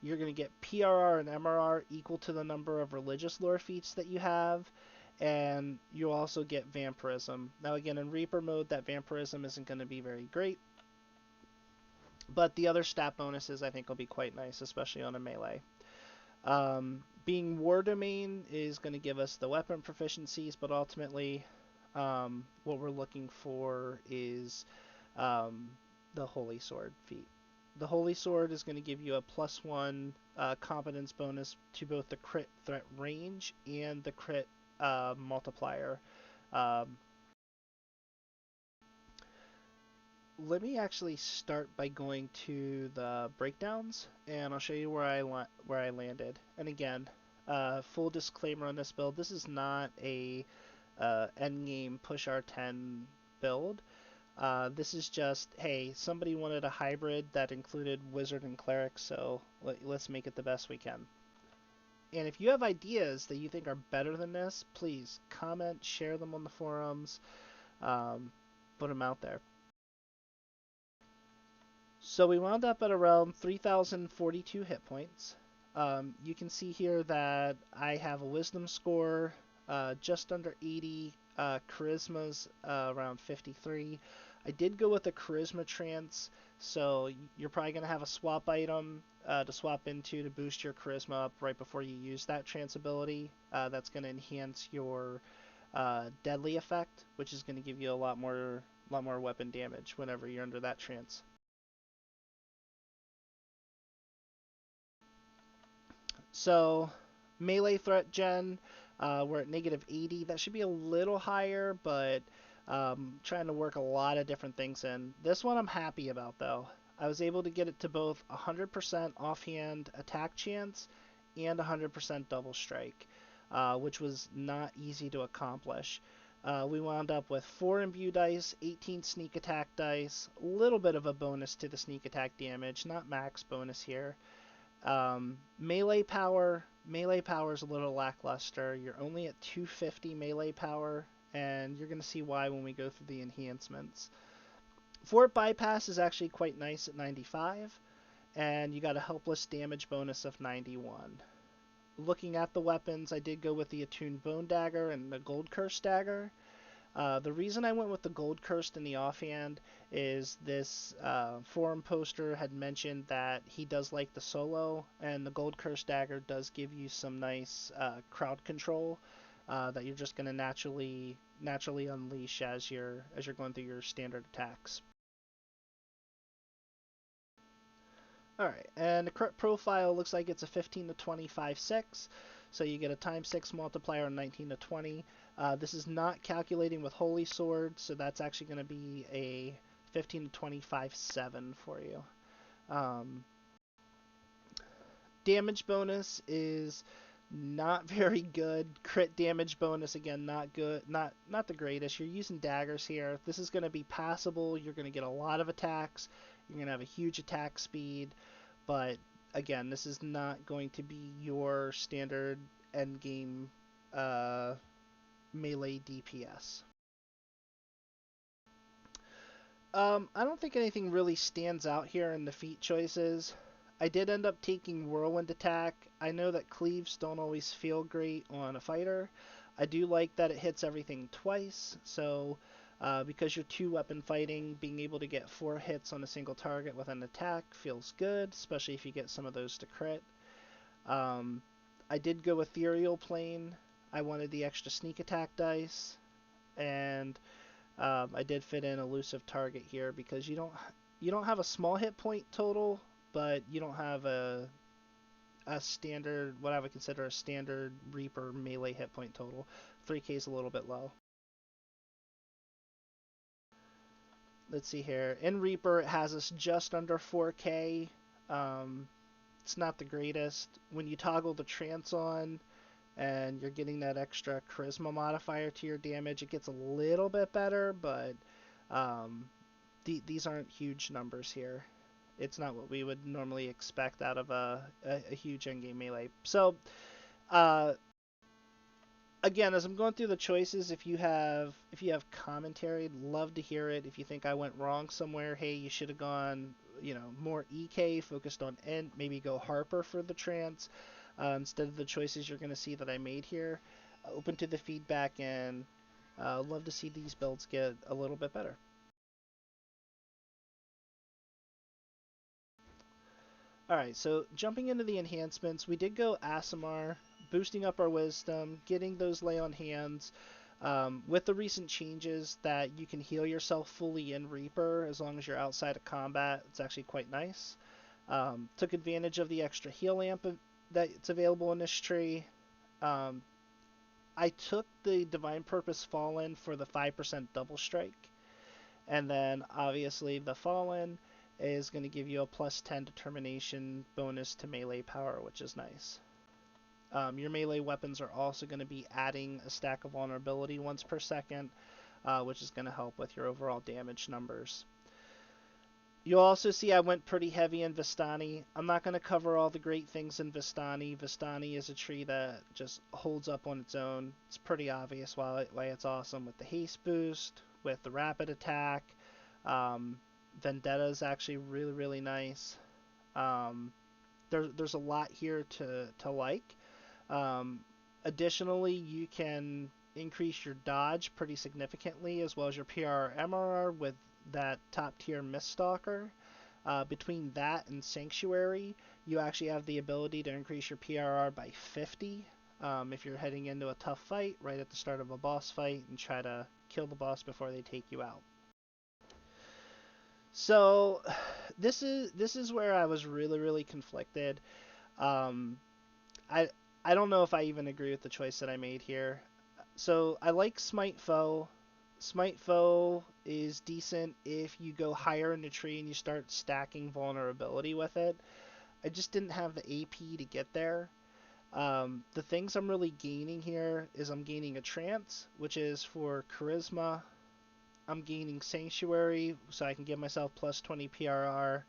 You're going to get PRR and MRR equal to the number of religious lore feats that you have, and you also get Vampirism. Now again, in Reaper mode, that Vampirism isn't going to be very great, but the other stat bonuses I think will be quite nice, especially on a melee. Being War Domain is going to give us the weapon proficiencies, but ultimately what we're looking for is the Holy Sword feat. The Holy Sword is going to give you a +1 competence bonus to both the crit threat range and the crit multiplier. Let me actually start by going to the breakdowns, and I'll show you where I landed. And again, full disclaimer on this build: this is not a endgame push R10 build. This is just, hey, somebody wanted a hybrid that included Wizard and Cleric, so let's make it the best we can. And if you have ideas that you think are better than this, please comment, share them on the forums, put them out there. So we wound up at around 3,042 hit points. You can see here that I have a Wisdom score just under 80, Charisma's around 53. I did go with a Charisma Trance, so you're probably going to have a swap item to swap into to boost your Charisma up right before you use that Trance ability. That's going to enhance your Deadly effect, which is going to give you a lot more weapon damage whenever you're under that trance. So, melee threat gen, we're at -80. That should be a little higher, but trying to work a lot of different things in. This one I'm happy about, though. I was able to get it to both 100% offhand attack chance and 100% double strike, which was not easy to accomplish. We wound up with 4 imbue dice, 18 sneak attack dice, a little bit of a bonus to the sneak attack damage, not max bonus here. Melee power is a little lackluster. You're only at 250 melee power, and you're going to see why when we go through the enhancements. Fort bypass is actually quite nice at 95, and you got a helpless damage bonus of 91. Looking at the weapons, I did go with the attuned bone dagger and the gold curse dagger. The reason I went with the gold cursed in the offhand is this forum poster had mentioned that he does like the solo, and the gold cursed dagger does give you some nice crowd control that you're just going to naturally unleash as you're going through your standard attacks. Alright, and the crit profile looks like it's a 15 to 25 6, so you get a ×6 multiplier on 19 to 20. This is not calculating with Holy Sword, so that's actually going to be a 15 to 25 7 for you. Damage bonus is not very good. Crit damage bonus, again, not good, not the greatest. You're using daggers here. This is going to be passable. You're going to get a lot of attacks. You're going to have a huge attack speed, but again, this is not going to be your standard endgame melee DPS. I don't think anything really stands out here in the feat choices. I did end up taking Whirlwind Attack. I know that cleaves don't always feel great on a fighter. I do like that it hits everything twice, so because you're 2-weapon fighting, being able to get 4 hits on a single target with an attack feels good, especially if you get some of those to crit. I did go Ethereal Plane. I wanted the extra sneak attack dice. and I did fit in elusive target here because you don't have a small hit point total, but you don't have a standard, what I would consider a standard Reaper melee hit point total. 3k is a little bit low. Let's see here. In Reaper, it has us just under 4k. It's not the greatest. When you toggle the trance on and you're getting that extra charisma modifier to your damage, it gets a little bit better, but um, these aren't huge numbers here. It's not what we would normally expect out of a huge endgame melee. So, uh, again, as I'm going through the choices, if you have commentary, I'd love to hear it. If you think I went wrong somewhere, hey, you should have gone, more EK, focused on end, maybe go Harper for the trance instead of the choices you're going to see that I made here. Open to the feedback, and love to see these builds get a little bit better. Alright, so jumping into the enhancements, we did go Aasimar, boosting up our wisdom, getting those lay on hands. With the recent changes that you can heal yourself fully in Reaper as long as you're outside of combat, it's actually quite nice. Took advantage of the extra heal amp that's available in this tree. Um, I took the Divine Purpose Fallen for the 5% double strike. And then obviously the Fallen is going to give you a plus 10 determination bonus to melee power, which is nice. Your melee weapons are also going to be adding a stack of vulnerability once per second, which is going to help with your overall damage numbers. You'll also see I went pretty heavy in Vistani. I'm not going to cover all the great things in Vistani. Vistani is a tree that just holds up on its own. It's pretty obvious why it's awesome with the haste boost, with the rapid attack. Vendetta is actually really, really nice. There's a lot here to like. Um, Additionally, you can increase your dodge pretty significantly, as well as your PRR MRR with that top tier Miststalker. Between that and Sanctuary, you actually have the ability to increase your PRR by 50 if you're heading into a tough fight right at the start of a boss fight and try to kill the boss before they take you out. So this is where I was really, really conflicted. Um, I I don't know if I even agree with the choice that I made here. So I like Smite Foe. Smite Foe is decent if you go higher in the tree and you start stacking vulnerability with it. I just didn't have the AP to get there. The things I'm really gaining here is I'm gaining a Trance, which is for Charisma. I'm gaining Sanctuary, so I can give myself plus 20 PRR.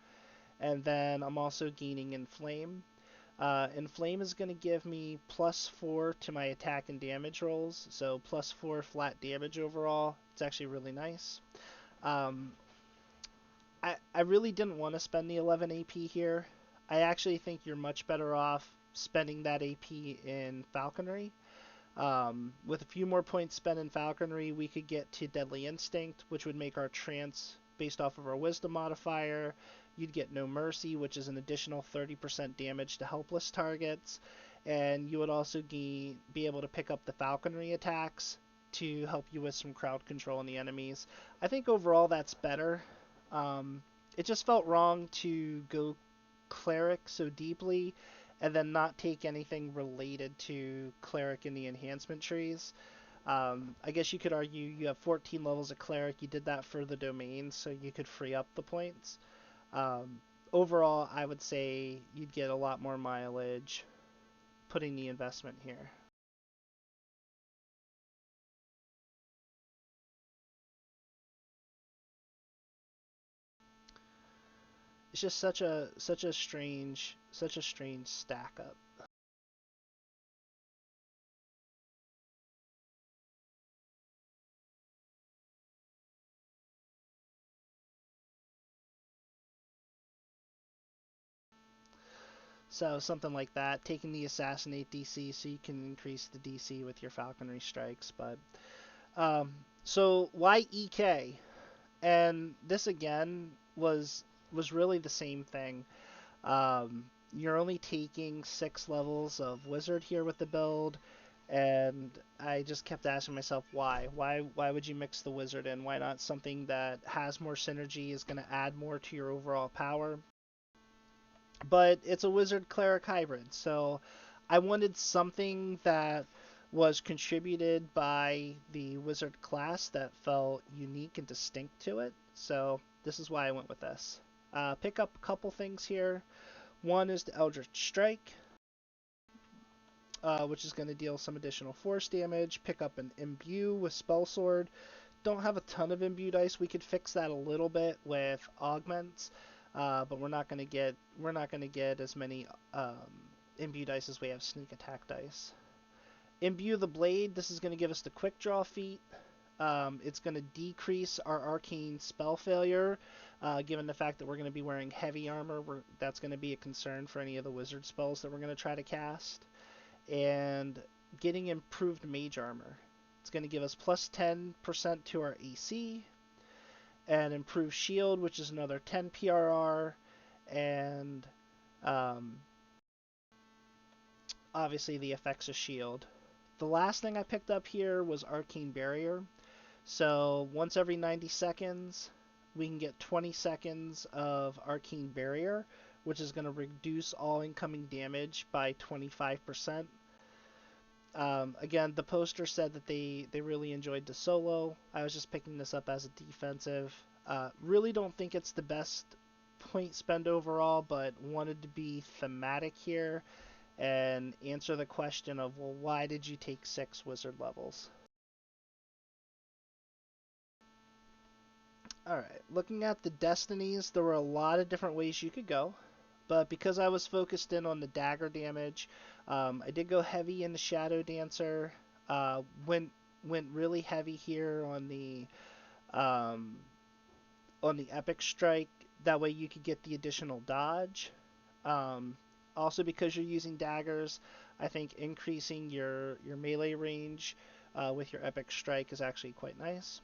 And then I'm also gaining Inflame. Inflame is going to give me plus 4 to my attack and damage rolls, so plus 4 flat damage overall. It's actually really nice. Um, I really didn't want to spend the 11 AP here. I actually think you're much better off spending that AP in Falconry. With a few more points spent in Falconry, we could get to Deadly Instinct, which would make our Trance based off of our Wisdom modifier. You'd get No Mercy, which is an additional 30% damage to helpless targets. And you would also be able to pick up the Falconry attacks to help you with some crowd control on the enemies. I think overall that's better. It just felt wrong to go Cleric so deeply and then not take anything related to Cleric in the enhancement trees. I guess you could argue you have 14 levels of Cleric. You did that for the domains, so you could free up the points. Um, Overall, I would say you'd get a lot more mileage putting the investment here. It's just such a strange stack up. So something like that, taking the assassinate DC so you can increase the DC with your falconry strikes. But um, so why EK? And this again was really the same thing. You're only taking 6 levels of wizard here with the build. And I just kept asking myself why. Why would you mix the wizard in? Why not something that has more synergy, is going to add more to your overall power? But it's a wizard cleric hybrid, so I wanted something that was contributed by the wizard class that felt unique and distinct to it. So this is why I went with this. Pick up a couple things here. One is the Eldritch Strike, which is going to deal some additional force damage. Pick up an Imbue with Spell Sword. Don't have a ton of Imbue dice. We could fix that a little bit with augments, but we're not gonna get as many Imbue dice as we have sneak attack dice. Imbue the Blade. This is going to give us the quick draw feat. It's going to decrease our arcane spell failure, given the fact that we're going to be wearing heavy armor. That's going to be a concern for any of the wizard spells that we're going to try to cast. And getting improved mage armor. It's going to give us plus 10% to our AC, and improved shield, which is another 10 PRR, and obviously the effects of shield. The last thing I picked up here was Arcane Barrier. So once every 90 seconds, we can get 20 seconds of Arcane Barrier, which is going to reduce all incoming damage by 25%. Again, the poster said that they really enjoyed the solo. I was just picking this up as a defensive. Really don't think it's the best point spend overall, but wanted to be thematic here and answer the question of, well, why did you take 6 wizard levels? Alright, looking at the destinies, there were a lot of different ways you could go, but because I was focused in on the dagger damage, I did go heavy in the Shadow Dancer, went really heavy here um, on the Epic Strike, that way you could get the additional dodge. Um, Also, because you're using daggers, I think increasing your melee range with your Epic Strike is actually quite nice.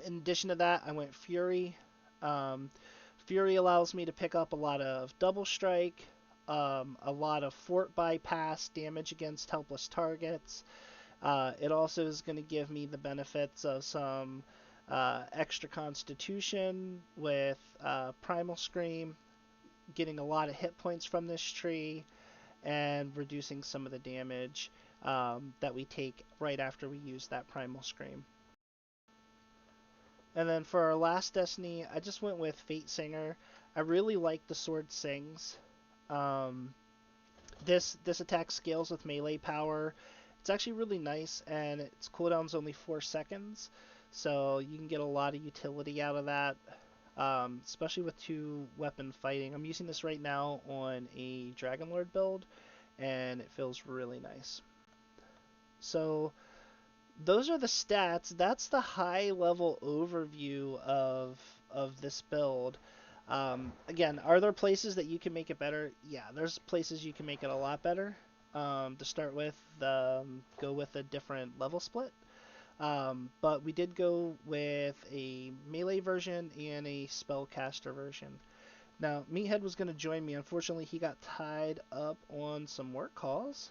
In addition to that, I went Fury. Um, Fury allows me to pick up a lot of double strike, a lot of fort bypass, damage against helpless targets. It also is going to give me the benefits of some extra constitution with Primal Scream, getting a lot of hit points from this tree, and reducing some of the damage that we take right after we use that Primal Scream. And then for our last Destiny, I just went with Fate Singer. I really like the sword sings. Um, this attack scales with melee power. It's actually really nice, and its cooldown's only 4 seconds, so you can get a lot of utility out of that, especially with 2-weapon fighting. I'm using this right now on a Dragonlord build, and it feels really nice. So those are the stats. That's the high level overview of this build. Again, are there places that you can make it better? Yeah, there's places you can make it a lot better. To start with, go with a different level split. But we did go with a melee version and a spellcaster version. Now, Meathead was going to join me. Unfortunately, he got tied up on some work calls.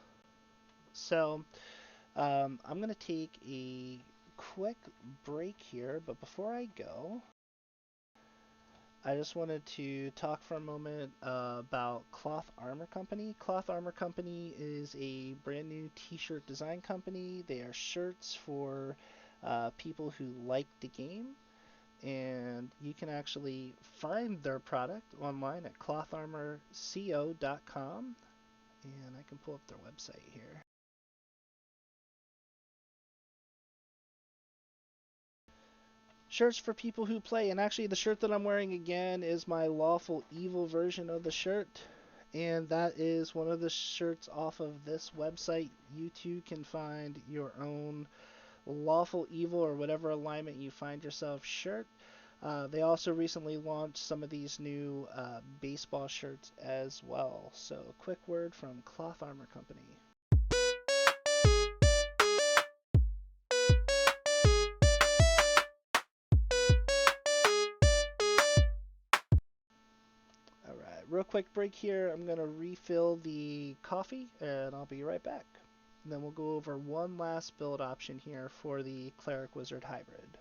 So I'm going to take a quick break here, but before I go, I just wanted to talk for a moment about Cloth Armor Company. Cloth Armor Company is a brand new t-shirt design company. They are shirts for people who like the game, and you can actually find their product online at clotharmorco.com, and I can pull up their website here. Shirts for people who play, and actually the shirt that I'm wearing again is my Lawful Evil version of the shirt, and that is one of the shirts off of this website. You too can find your own Lawful Evil or whatever alignment you find yourself shirt. They also recently launched some of these new baseball shirts as well. So a quick word from Cloth Armor Company. Alright, real quick break here. I'm going to refill the coffee and I'll be right back. and then we'll go over one last build option here for the Cleric Wizard hybrid.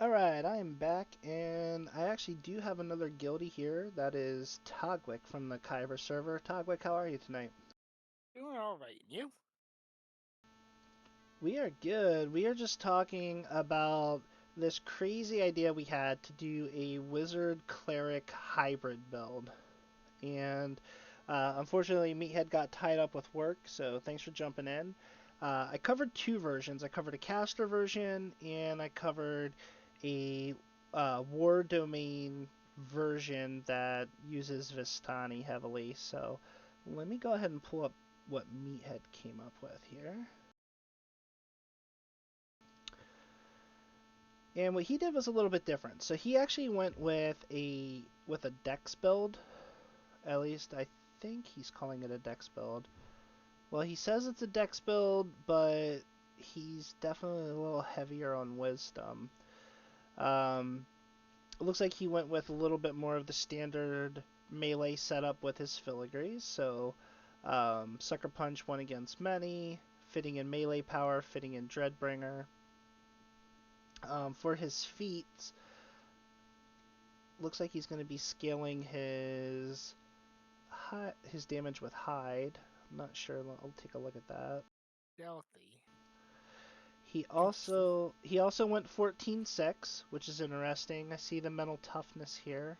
Alright, I am back, and I actually do have another guildie here. That is Togwick from the Kyber server. Togwick, how are you tonight? Doing alright, you? We are good. We are just talking about this crazy idea we had to do a Wizard Cleric hybrid build. And unfortunately, Meathead got tied up with work, so thanks for jumping in. I covered two versions. I covered a caster version, and I covered a war domain version that uses Vistani heavily. So let me go ahead and pull up what Meathead came up with here. And what he did was a little bit different. So he actually went with a dex build. At least I think he's calling it a dex build. Well, he says it's a dex build, but he's definitely a little heavier on wisdom. It looks like he went with a little bit more of the standard melee setup with his filigrees. So, Sucker Punch, one against many, fitting in melee power, fitting in Dreadbringer. For his feats, looks like he's going to be scaling his damage with hide. I'm not sure. I'll take a look at that. Stealthy. He also went 14-6, which is interesting. I see the mental toughness here.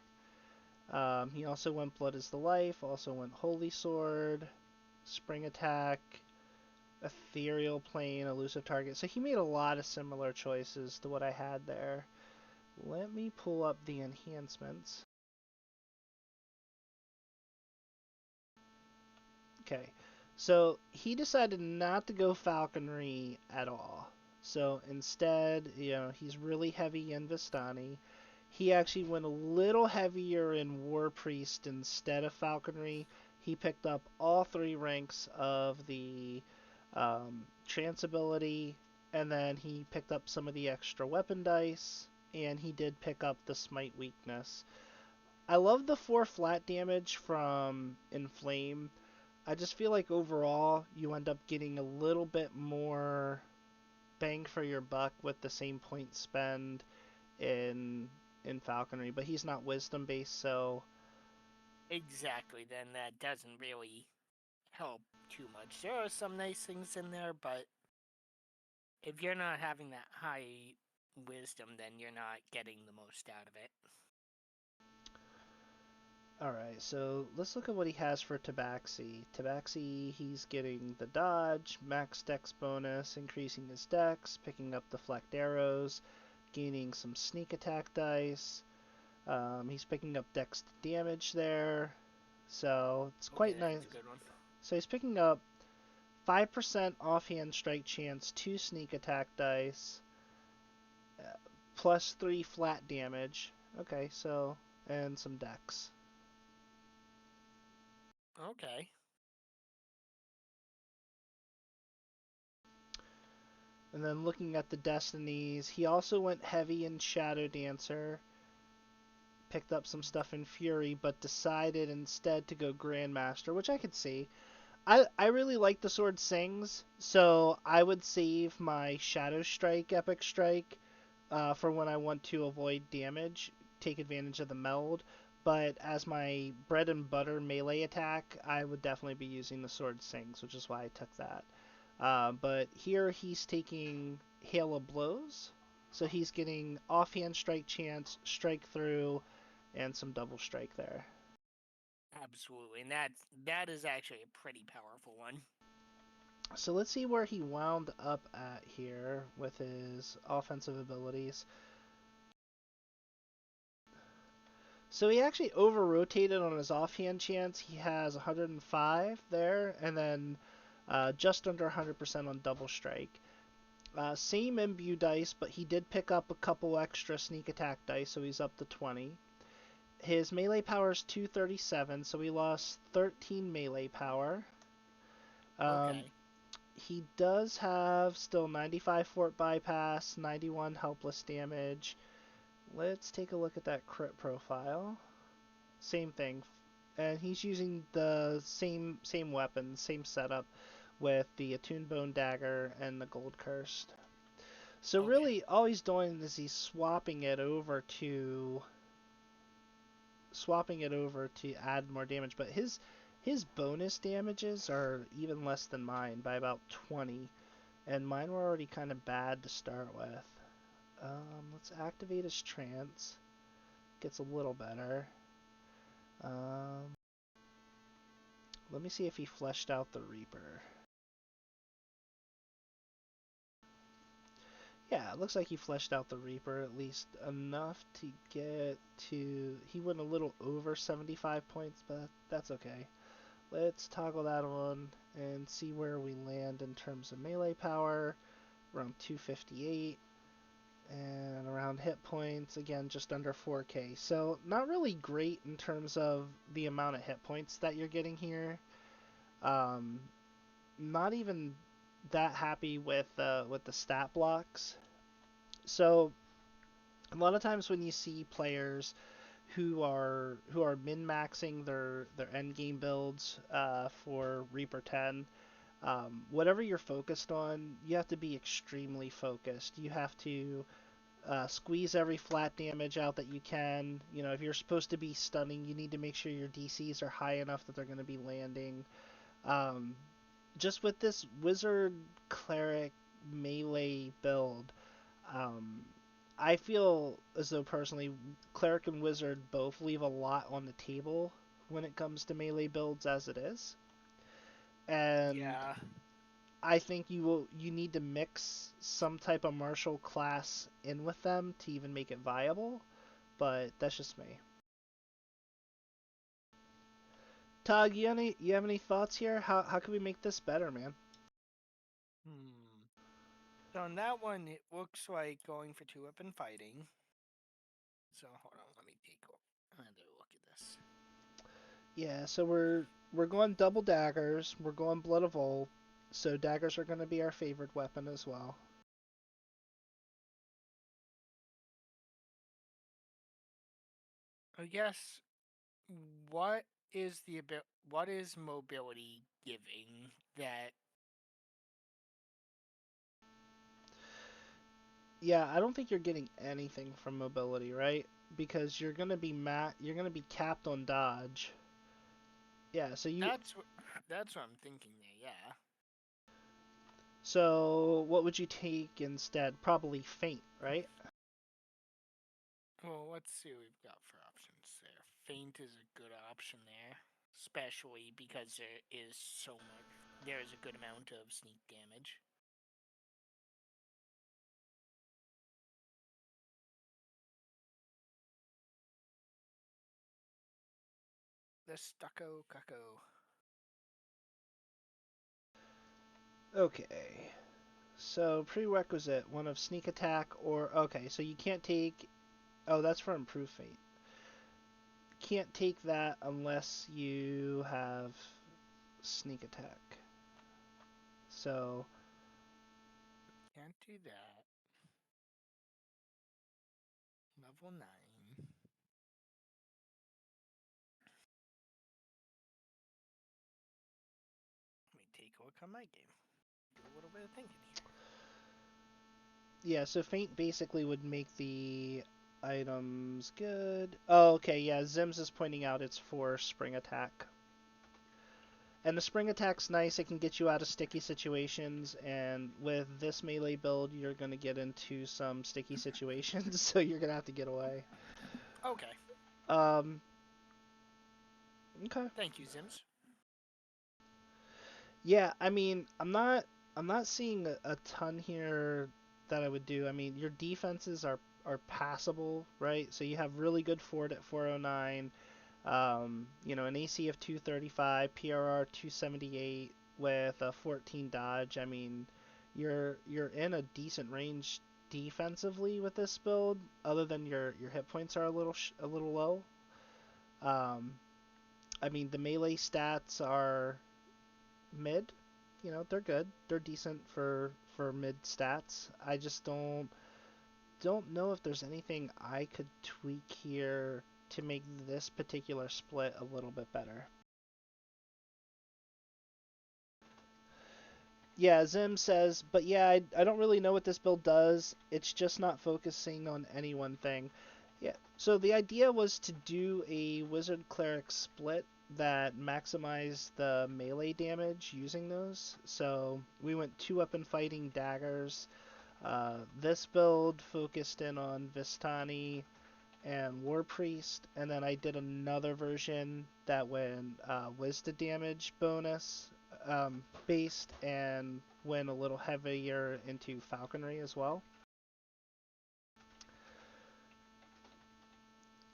He also went Blood is the Life, also went Holy Sword, Spring Attack, Ethereal Plane, Elusive Target. So he made a lot of similar choices to what I had there. Let me pull up the enhancements. Okay, so he decided not to go Falconry at all. So instead, he's really heavy in Vistani. He actually went a little heavier in War Priest instead of Falconry. He picked up all three ranks of the Trance ability, and then he picked up some of the extra weapon dice, and he did pick up the Smite weakness. I love the 4 flat damage from Inflame. I just feel like overall you end up getting a little bit more bang for your buck with the same point spend in Falconry, but he's not wisdom based, so Exactly, then that doesn't really help too much. There are some nice things in there, but if you're not having that high wisdom, then you're not getting the most out of it. alright, so let's look at what he has for Tabaxi. Tabaxi, he's getting the dodge, max dex bonus, increasing his dex, picking up deflect arrows, gaining some sneak attack dice. He's picking up dex damage there, so it's quite nice. That's a good one. So he's picking up 5% offhand strike chance, 2 sneak attack dice, plus 3 flat damage. Okay, so, and some dex. Okay. And then looking at the destinies, he also went heavy in Shadow Dancer, picked up some stuff in Fury, but decided instead to go Grandmaster, which I could see. I really like the sword sings, so I would save my Shadow Strike, Epic Strike, for when I want to avoid damage, take advantage of the meld. But as my bread and butter melee attack, I would definitely be using the sword sings, which is why I took that. But here he's taking Hail of Blows, so he's getting offhand strike chance, strike through, and some double strike there. Absolutely, and that is actually a pretty powerful one. So let's see where he wound up at here with his offensive abilities. So he actually over-rotated on his offhand chance. He has 105 there, and then just under 100% on double strike. Same imbue dice, but he did pick up a couple extra sneak attack dice, so he's up to 20. His melee power is 237, so he lost 13 melee power. Okay. He does have still 95 fort bypass, 91 helpless damage. Let's take a look at that crit profile. Same thing. And he's using the same weapon, same setup with the attuned bone dagger and the gold cursed. So Okay. really all he's doing is he's swapping it over to add more damage, but his bonus damages are even less than mine by about 20, and mine were already kind of bad to start with. Let's activate his trance. Gets a little better. Let me see if he fleshed out the Reaper. Yeah, it looks like he fleshed out the Reaper at least enough to get to... He went a little over 75 points, but that's okay. Let's toggle that on and see where we land in terms of melee power. Around 258. And around hit points, again, just under 4k. So not really great in terms of the amount of hit points that you're getting here. Not even that happy with the stat blocks. So a lot of times when you see players who are min-maxing their end game builds for Reaper 10, whatever you're focused on, you have to be extremely focused. You have to squeeze every flat damage out that you can. You know, if you're supposed to be stunning, you need to make sure your DCs are high enough that they're going to be landing. Just with this wizard cleric melee build, I feel as though personally cleric and wizard both leave a lot on the table when it comes to melee builds as it is. And Yeah. I think you need to mix some type of martial class in with them to even make it viable, but that's just me. Tug, you have any thoughts here? How can we make this better, man? So on that one, it looks like going for two-weapon fighting. So hold on, let me take another look at this. Yeah, so we're going double daggers. We're going blood of old. So daggers are going to be our favorite weapon as well. I guess what is what is mobility giving that? Yeah, I don't think you're getting anything from mobility, right? Because you're gonna be capped on dodge. Yeah, so That's what I'm thinking there. Yeah. so what would you take instead? Probably feint, right? Well, let's see what we've got for options there. Feint is a good option there, especially because there is a good amount of sneak damage. The stucco cucko. Okay. So prerequisite, one of sneak attack or okay, so you can't take oh that's for improved fate. Can't take that unless you have sneak attack. So Can't do that. Level 9. Let me take a look on my game. Do a little bit of thinking here. yeah, so feint basically would make the items good. Oh, okay, yeah, Zims is pointing out it's for spring attack. And the spring attack's nice, it can get you out of sticky situations, and with this melee build, you're going to get into some sticky situations, so you're going to have to get away. Okay. Um, okay. Thank you, Zims. Yeah, I mean, I'm not seeing a ton here that I would do. I mean, your defenses are passable, right? So you have really good fort at 409, an AC of 235, PRR 278 with a 14 dodge. I mean, you're in a decent range defensively with this build, other than your hit points are a little low. Um, I mean, the melee stats are mid. They're good. They're decent for mid stats. I just don't know if there's anything I could tweak here to make this particular split a little bit better. Yeah, Zim says, but yeah, I don't really know what this build does. It's just not focusing on any one thing. Yeah, so the idea was to do a wizard cleric split that maximized the melee damage using those. So we went 2-weapon fighting daggers. This build focused in on Vistani and War Priest, and then I did another version that went Wisdom damage bonus based and went a little heavier into Falconry as well.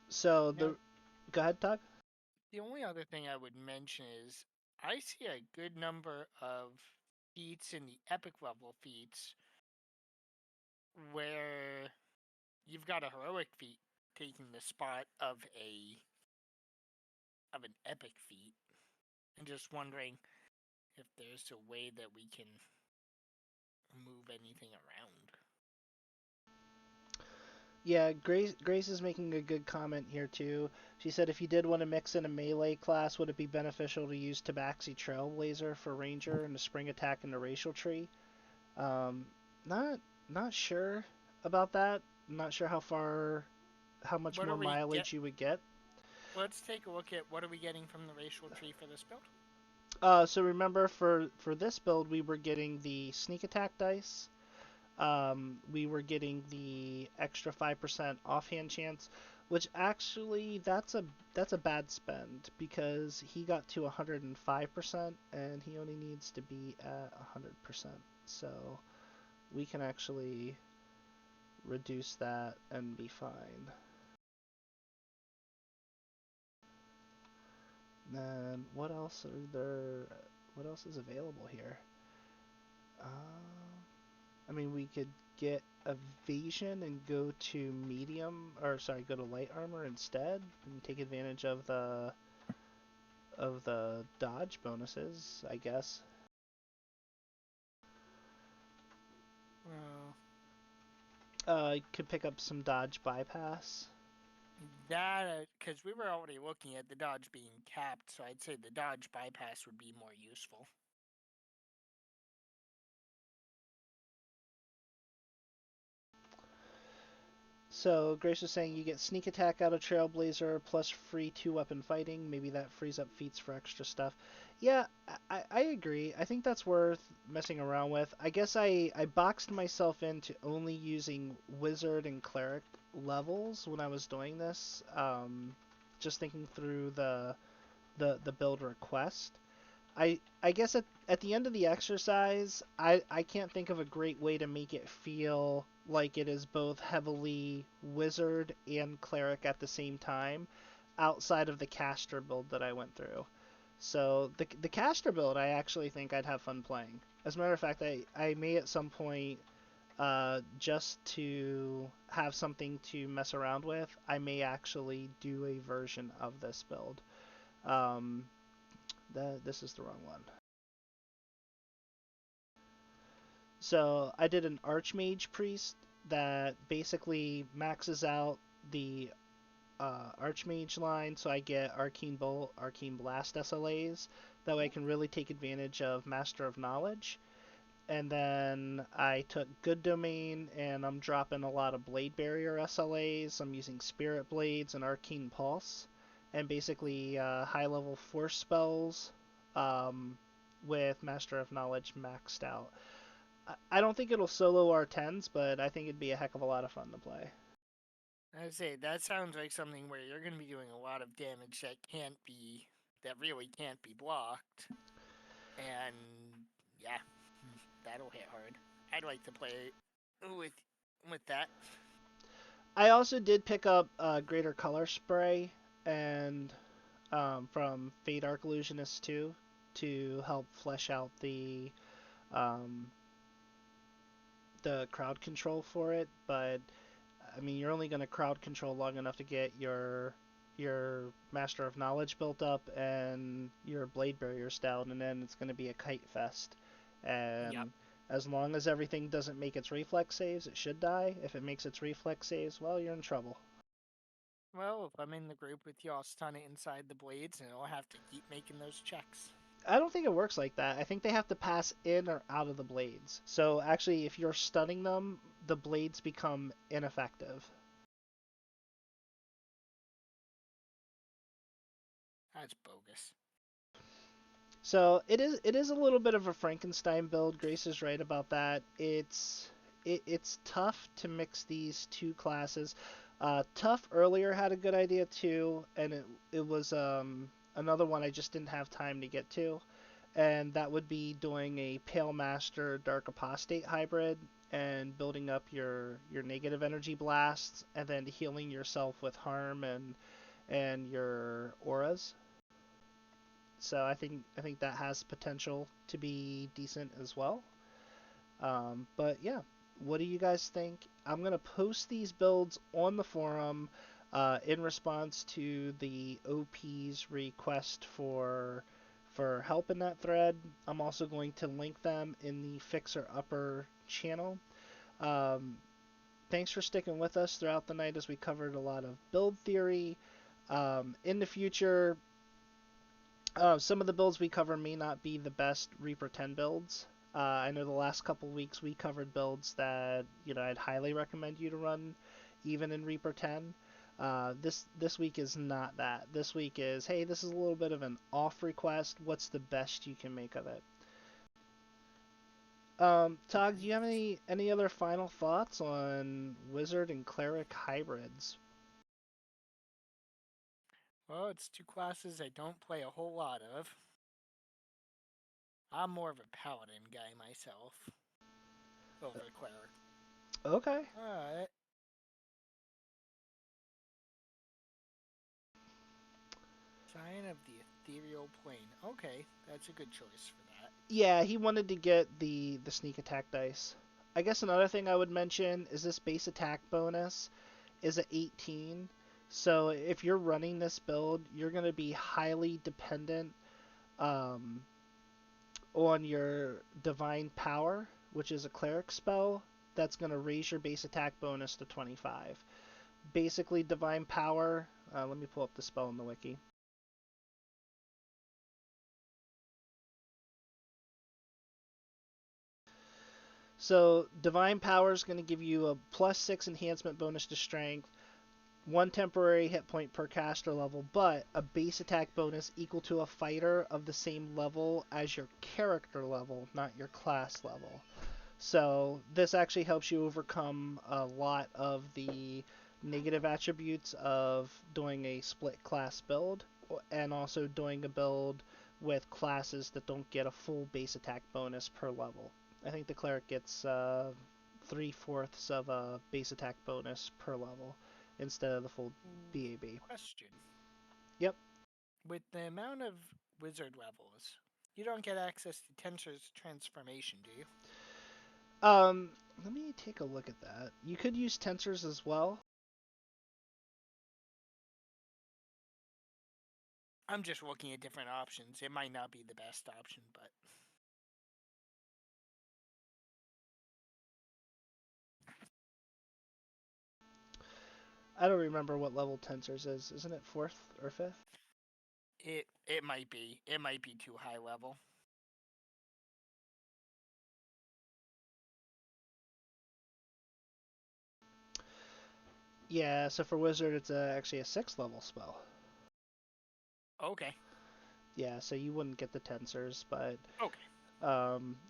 So Now, go ahead, Todd. the only other thing I would mention is I see a good number of feats in the epic level feats where you've got a heroic feat taking the spot of an epic feat. I'm just wondering if there's a way that we can move anything around. Yeah, Grace is making a good comment here too. She said if you did want to mix in a melee class, would it be beneficial to use Tabaxi Trailblazer for Ranger and a Spring Attack in the Racial Tree? Um, not sure about that. I'm not sure how much What more are we get? mileage you would get. Let's take a look at what are we getting from the racial tree for this build. So remember for this build we were getting the sneak attack dice. We were getting the extra 5% offhand chance, which actually that's a bad spend because he got to 105% and he only needs to be at 100%. So we can actually reduce that and be fine. Then what else are there? What else is available here? I mean, we could get evasion and go to medium, or sorry, go to light armor instead, and take advantage of the dodge bonuses, I guess. Well, You could pick up some dodge bypass. that because we were already looking at the dodge being capped, so I'd say the dodge bypass would be more useful. So Grace was saying you get sneak attack out of Trailblazer plus free 2-weapon fighting. Maybe that frees up feats for extra stuff. Yeah, I agree. I think that's worth messing around with. I guess I boxed myself into only using Wizard and Cleric levels when I was doing this. Just thinking through the build request. I guess at the end of the exercise, I can't think of a great way to make it feel like it is both heavily wizard and cleric at the same time, outside of the caster build that I went through. So the caster build, I actually think I'd have fun playing. As a matter of fact, I may at some point, just to have something to mess around with, I may actually do a version of this build. Um, this is the wrong one. So I did an Archmage Priest that basically maxes out the Archmage line, so I get Arcane Bolt, Arcane Blast SLAs. That way I can really take advantage of Master of Knowledge. And then I took Good Domain, and I'm dropping a lot of Blade Barrier SLAs. I'm using Spirit Blades and Arcane Pulse, and basically high-level force spells um, with Master of Knowledge maxed out. I don't think it'll solo R10s, but I think it'd be a heck of a lot of fun to play. I say that sounds like something where you're going to be doing a lot of damage that really can't be blocked, and yeah, that'll hit hard. I'd like to play with with that. I also did pick up Greater Color Spray and from Fate Arc Illusionist 2 to help flesh out um, the crowd control for it. But I mean, you're only going to crowd control long enough to get your Master of Knowledge built up and your Blade Barriers down, and then it's going to be a kite fest. Yep. And as long as everything doesn't make its reflex saves, it should die. If it makes its reflex saves, well, you're in trouble. Well, if I'm in the group with you, I'll stun it inside the blades, and I'll have to keep making those checks. I don't think it works like that. I think they have to pass in or out of the blades. So actually, if you're stunning them, the blades become ineffective. That's bogus. So it is a little bit of a Frankenstein build. Grace is right about that. It's tough to mix these two classes. Tough earlier had a good idea too, and it was another one I just didn't have time to get to, and that would be doing a Pale Master Dark Apostate hybrid and building up your negative energy blasts, and then healing yourself with harm and your auras. So I think that has potential to be decent as well. But yeah, what do you guys think? I'm gonna post these builds on the forum in response to the OP's request for help in that thread. I'm also going to link them in the Fixer Upper channel. Um, Thanks for sticking with us throughout the night as we covered a lot of build theory. In the future, some of the builds we cover may not be the best Reaper 10 builds. I know the last couple weeks we covered builds that I'd highly recommend you to run, even in Reaper 10. This week is not that. This week is, hey, this is a little bit of an off request. What's the best you can make of it? Tog, do you have any other final thoughts on Wizard and Cleric hybrids? Well, it's two classes I don't play a whole lot of. I'm more of a paladin guy myself over cleric. Okay. Alright. Sign of the Ethereal Plane. Okay, that's a good choice for that. Yeah, he wanted to get the sneak attack dice. I guess another thing I would mention is this base attack bonus is at 18. So if you're running this build, you're going to be highly dependent um, on your divine power, which is a cleric spell that's going to raise your base attack bonus to 25. Basically, divine power. Let me pull up the spell in the wiki. So divine power is going to give you a +6 enhancement bonus to strength, one temporary hit point per caster level, but a base attack bonus equal to a fighter of the same level as your character level, not your class level. So this actually helps you overcome a lot of the negative attributes of doing a split class build, and also doing a build with classes that don't get a full base attack bonus per level. I think the cleric gets 3/4 of a base attack bonus per level instead of the full BAB. Question. Yep. With the amount of wizard levels, You don't get access to Tensor's transformation, do you? Let me take a look at that. You could use tensors as well. I'm just looking at different options. It might not be the best option, but I don't remember what level tensors is. Isn't it 4th or 5th? it might be. It might be too high level. Yeah, so for wizard it's actually a 6th level spell. Okay. Yeah, so you wouldn't get the tensors, but Okay.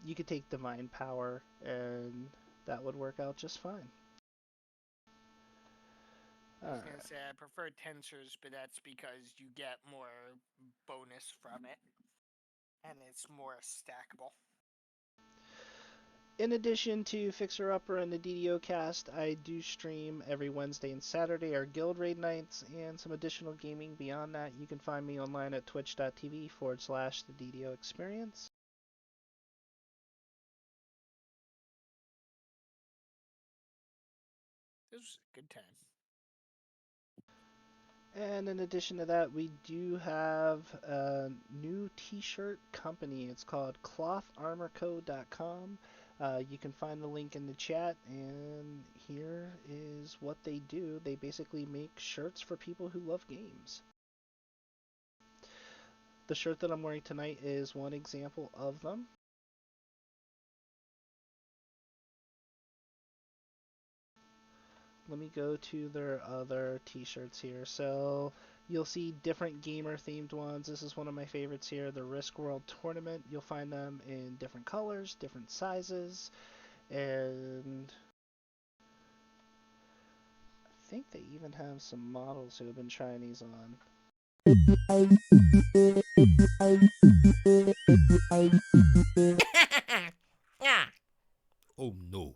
you could take divine power and that would work out just fine. I was Alright. gonna say I prefer Tensors, but that's because you get more bonus from it, and it's more stackable. In addition to Fixer Upper and the DDO cast, I do stream every Wednesday and Saturday our guild raid nights and some additional gaming beyond that. You can find me online at twitch.tv/the DDO experience. This was a good time. And in addition to that, we do have a new t-shirt company. It's called clotharmorco.com. You can find the link in the chat, and here is what they do. They basically make shirts for people who love games. The shirt that I'm wearing tonight is one example of them. Let me go to their other t-shirts here. So you'll see different gamer themed ones. This is one of my favorites here, the Risk World Tournament. You'll find them in different colors, different sizes, and I think they even have some models who have been trying these on. Oh no.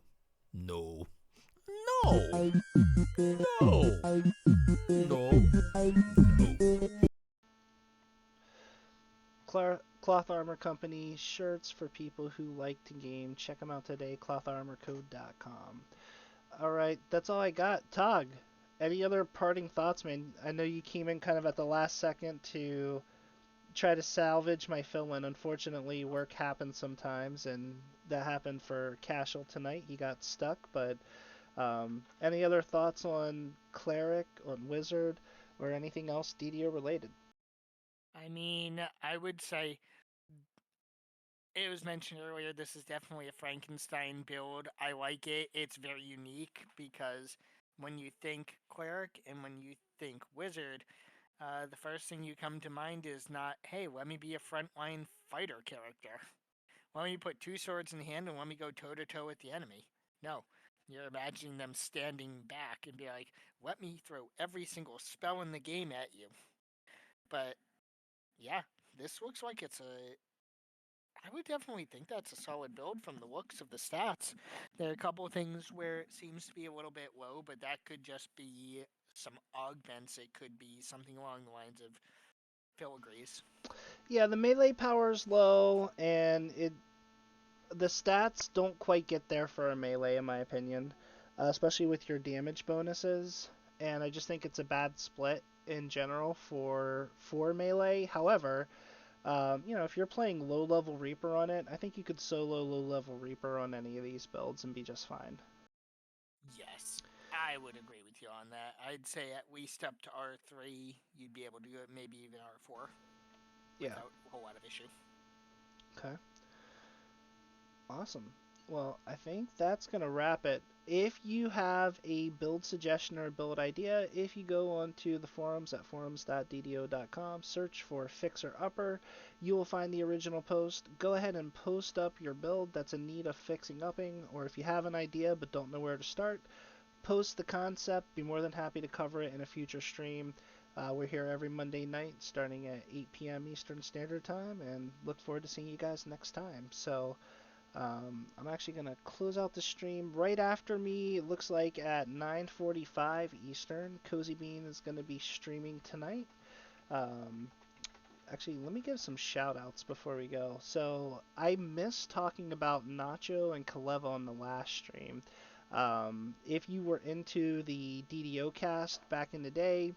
No. No. No. No. No. Cloth Armor Company shirts for people who like to game. Check them out today, clotharmorcode.com. Alright, that's all I got. Tog, any other parting thoughts, man? I know you came in kind of at the last second to try to salvage my fill-in. Unfortunately, work happens sometimes, and that happened for Cashel tonight. He got stuck, but any other thoughts on Cleric, on Wizard, or anything else DDO related? I mean, I would say it was mentioned earlier, this is definitely a Frankenstein build. I like it. It's very unique because when you think Cleric and when you think Wizard, the first thing you come to mind is not, hey, let me be a frontline fighter character. Let me put two swords in hand and let me go toe to toe with the enemy. No, you're imagining them standing back and be like, let me throw every single spell in the game at you. But yeah, this looks like it's a. I would definitely think that's a solid build from the looks of the stats. There are a couple of things where it seems to be a little bit low, but that could just be some augments. It could be something along the lines of filigrees. Yeah, the melee power is low, and the stats don't quite get there for a melee, in my opinion, especially with your damage bonuses. And I just think it's a bad split in general for melee. However, if you're playing low level Reaper on it, I think you could solo low level Reaper on any of these builds and be just fine. Yes, I would agree with you on that. I'd say at least up to R3, you'd be able to do it, maybe even R4 Yeah. without a whole lot of issue. Okay. Awesome. Well, I think that's going to wrap it. If you have a build suggestion or build idea, if you go onto the forums at forums.ddo.com, search for Fixer Upper, you will find the original post. Go ahead and post up your build that's in need of fixing upping, or if you have an idea but don't know where to start, post the concept. Be more than happy to cover it in a future stream. We're here every Monday night starting at 8 p.m. Eastern Standard Time, and look forward to seeing you guys next time. So, I'm actually going to close out the stream right after me. It looks like at 9:45 Eastern. Cozy Bean is going to be streaming tonight. Actually, let me give some shout outs before we go. So, I missed talking about Nacho and Kaleva on the last stream. If you were into the DDO cast back in the day,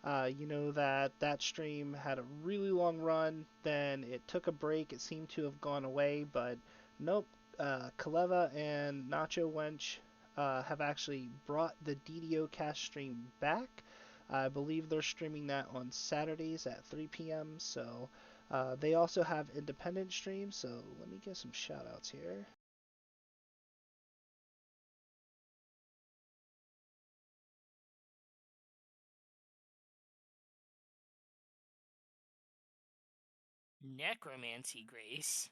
you know that that stream had a really long run, then it took a break. It seemed to have gone away, but nope. Kaleva and Nacho Wench have actually brought the DDO cast stream back. I believe they're streaming that on Saturdays at 3 p.m. So they also have independent streams. So let me get some shout outs here. Necromancy Grace.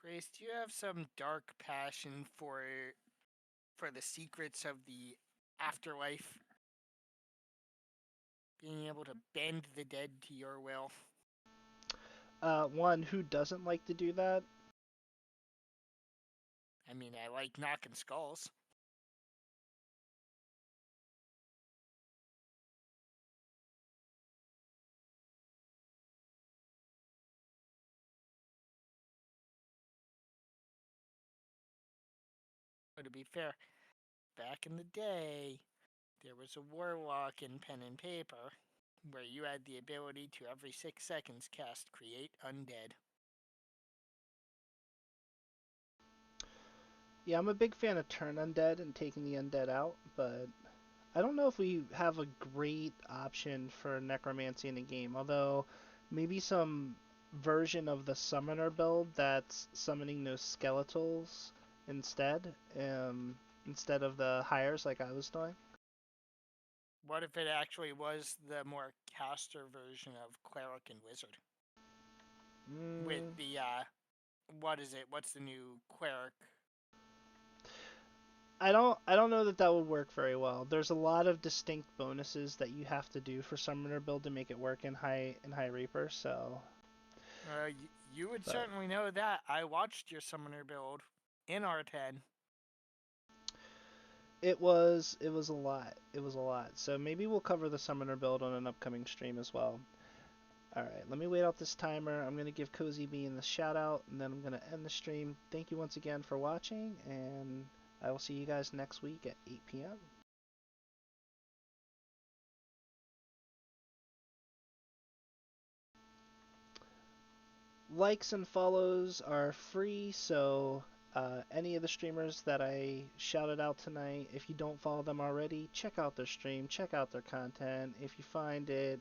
Grace, do you have some dark passion for the secrets of the afterlife? Being able to bend the dead to your will? One who doesn't like to do that. I mean, I like knocking skulls. But to be fair, back in the day, there was a warlock in pen and paper where you had the ability to every 6 seconds cast Create Undead. Yeah, I'm a big fan of turn undead and taking the undead out, but I don't know if we have a great option for necromancy in the game. Although maybe some version of the summoner build that's summoning those skeletals instead, instead of the hires like I was doing. What if it actually was the more caster version of Cleric and Wizard? With Mm, the, what is it? What's the new Cleric? I don't know that that would work very well. There's a lot of distinct bonuses that you have to do for summoner build to make it work in High Reaper. So, You would but certainly know that. I watched your summoner build in R10. it was a lot. It was a lot. So maybe we'll cover the summoner build on an upcoming stream as well. All right, let me wait out this timer. I'm gonna give Cozy Bean the shout out, and then I'm gonna end the stream. Thank you once again for watching, and I will see you guys next week at 8 p.m. Likes and follows are free, so any of the streamers that I shouted out tonight, if you don't follow them already, check out their stream, check out their content. If you find it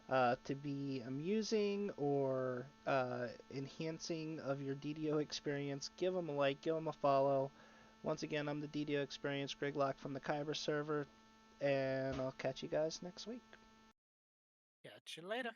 to be amusing or enhancing of your DDO experience, give them a like, give them a follow. Once again, I'm the DDO Experience, Griglok from the Kyber server, and I'll catch you guys next week. Catch you later.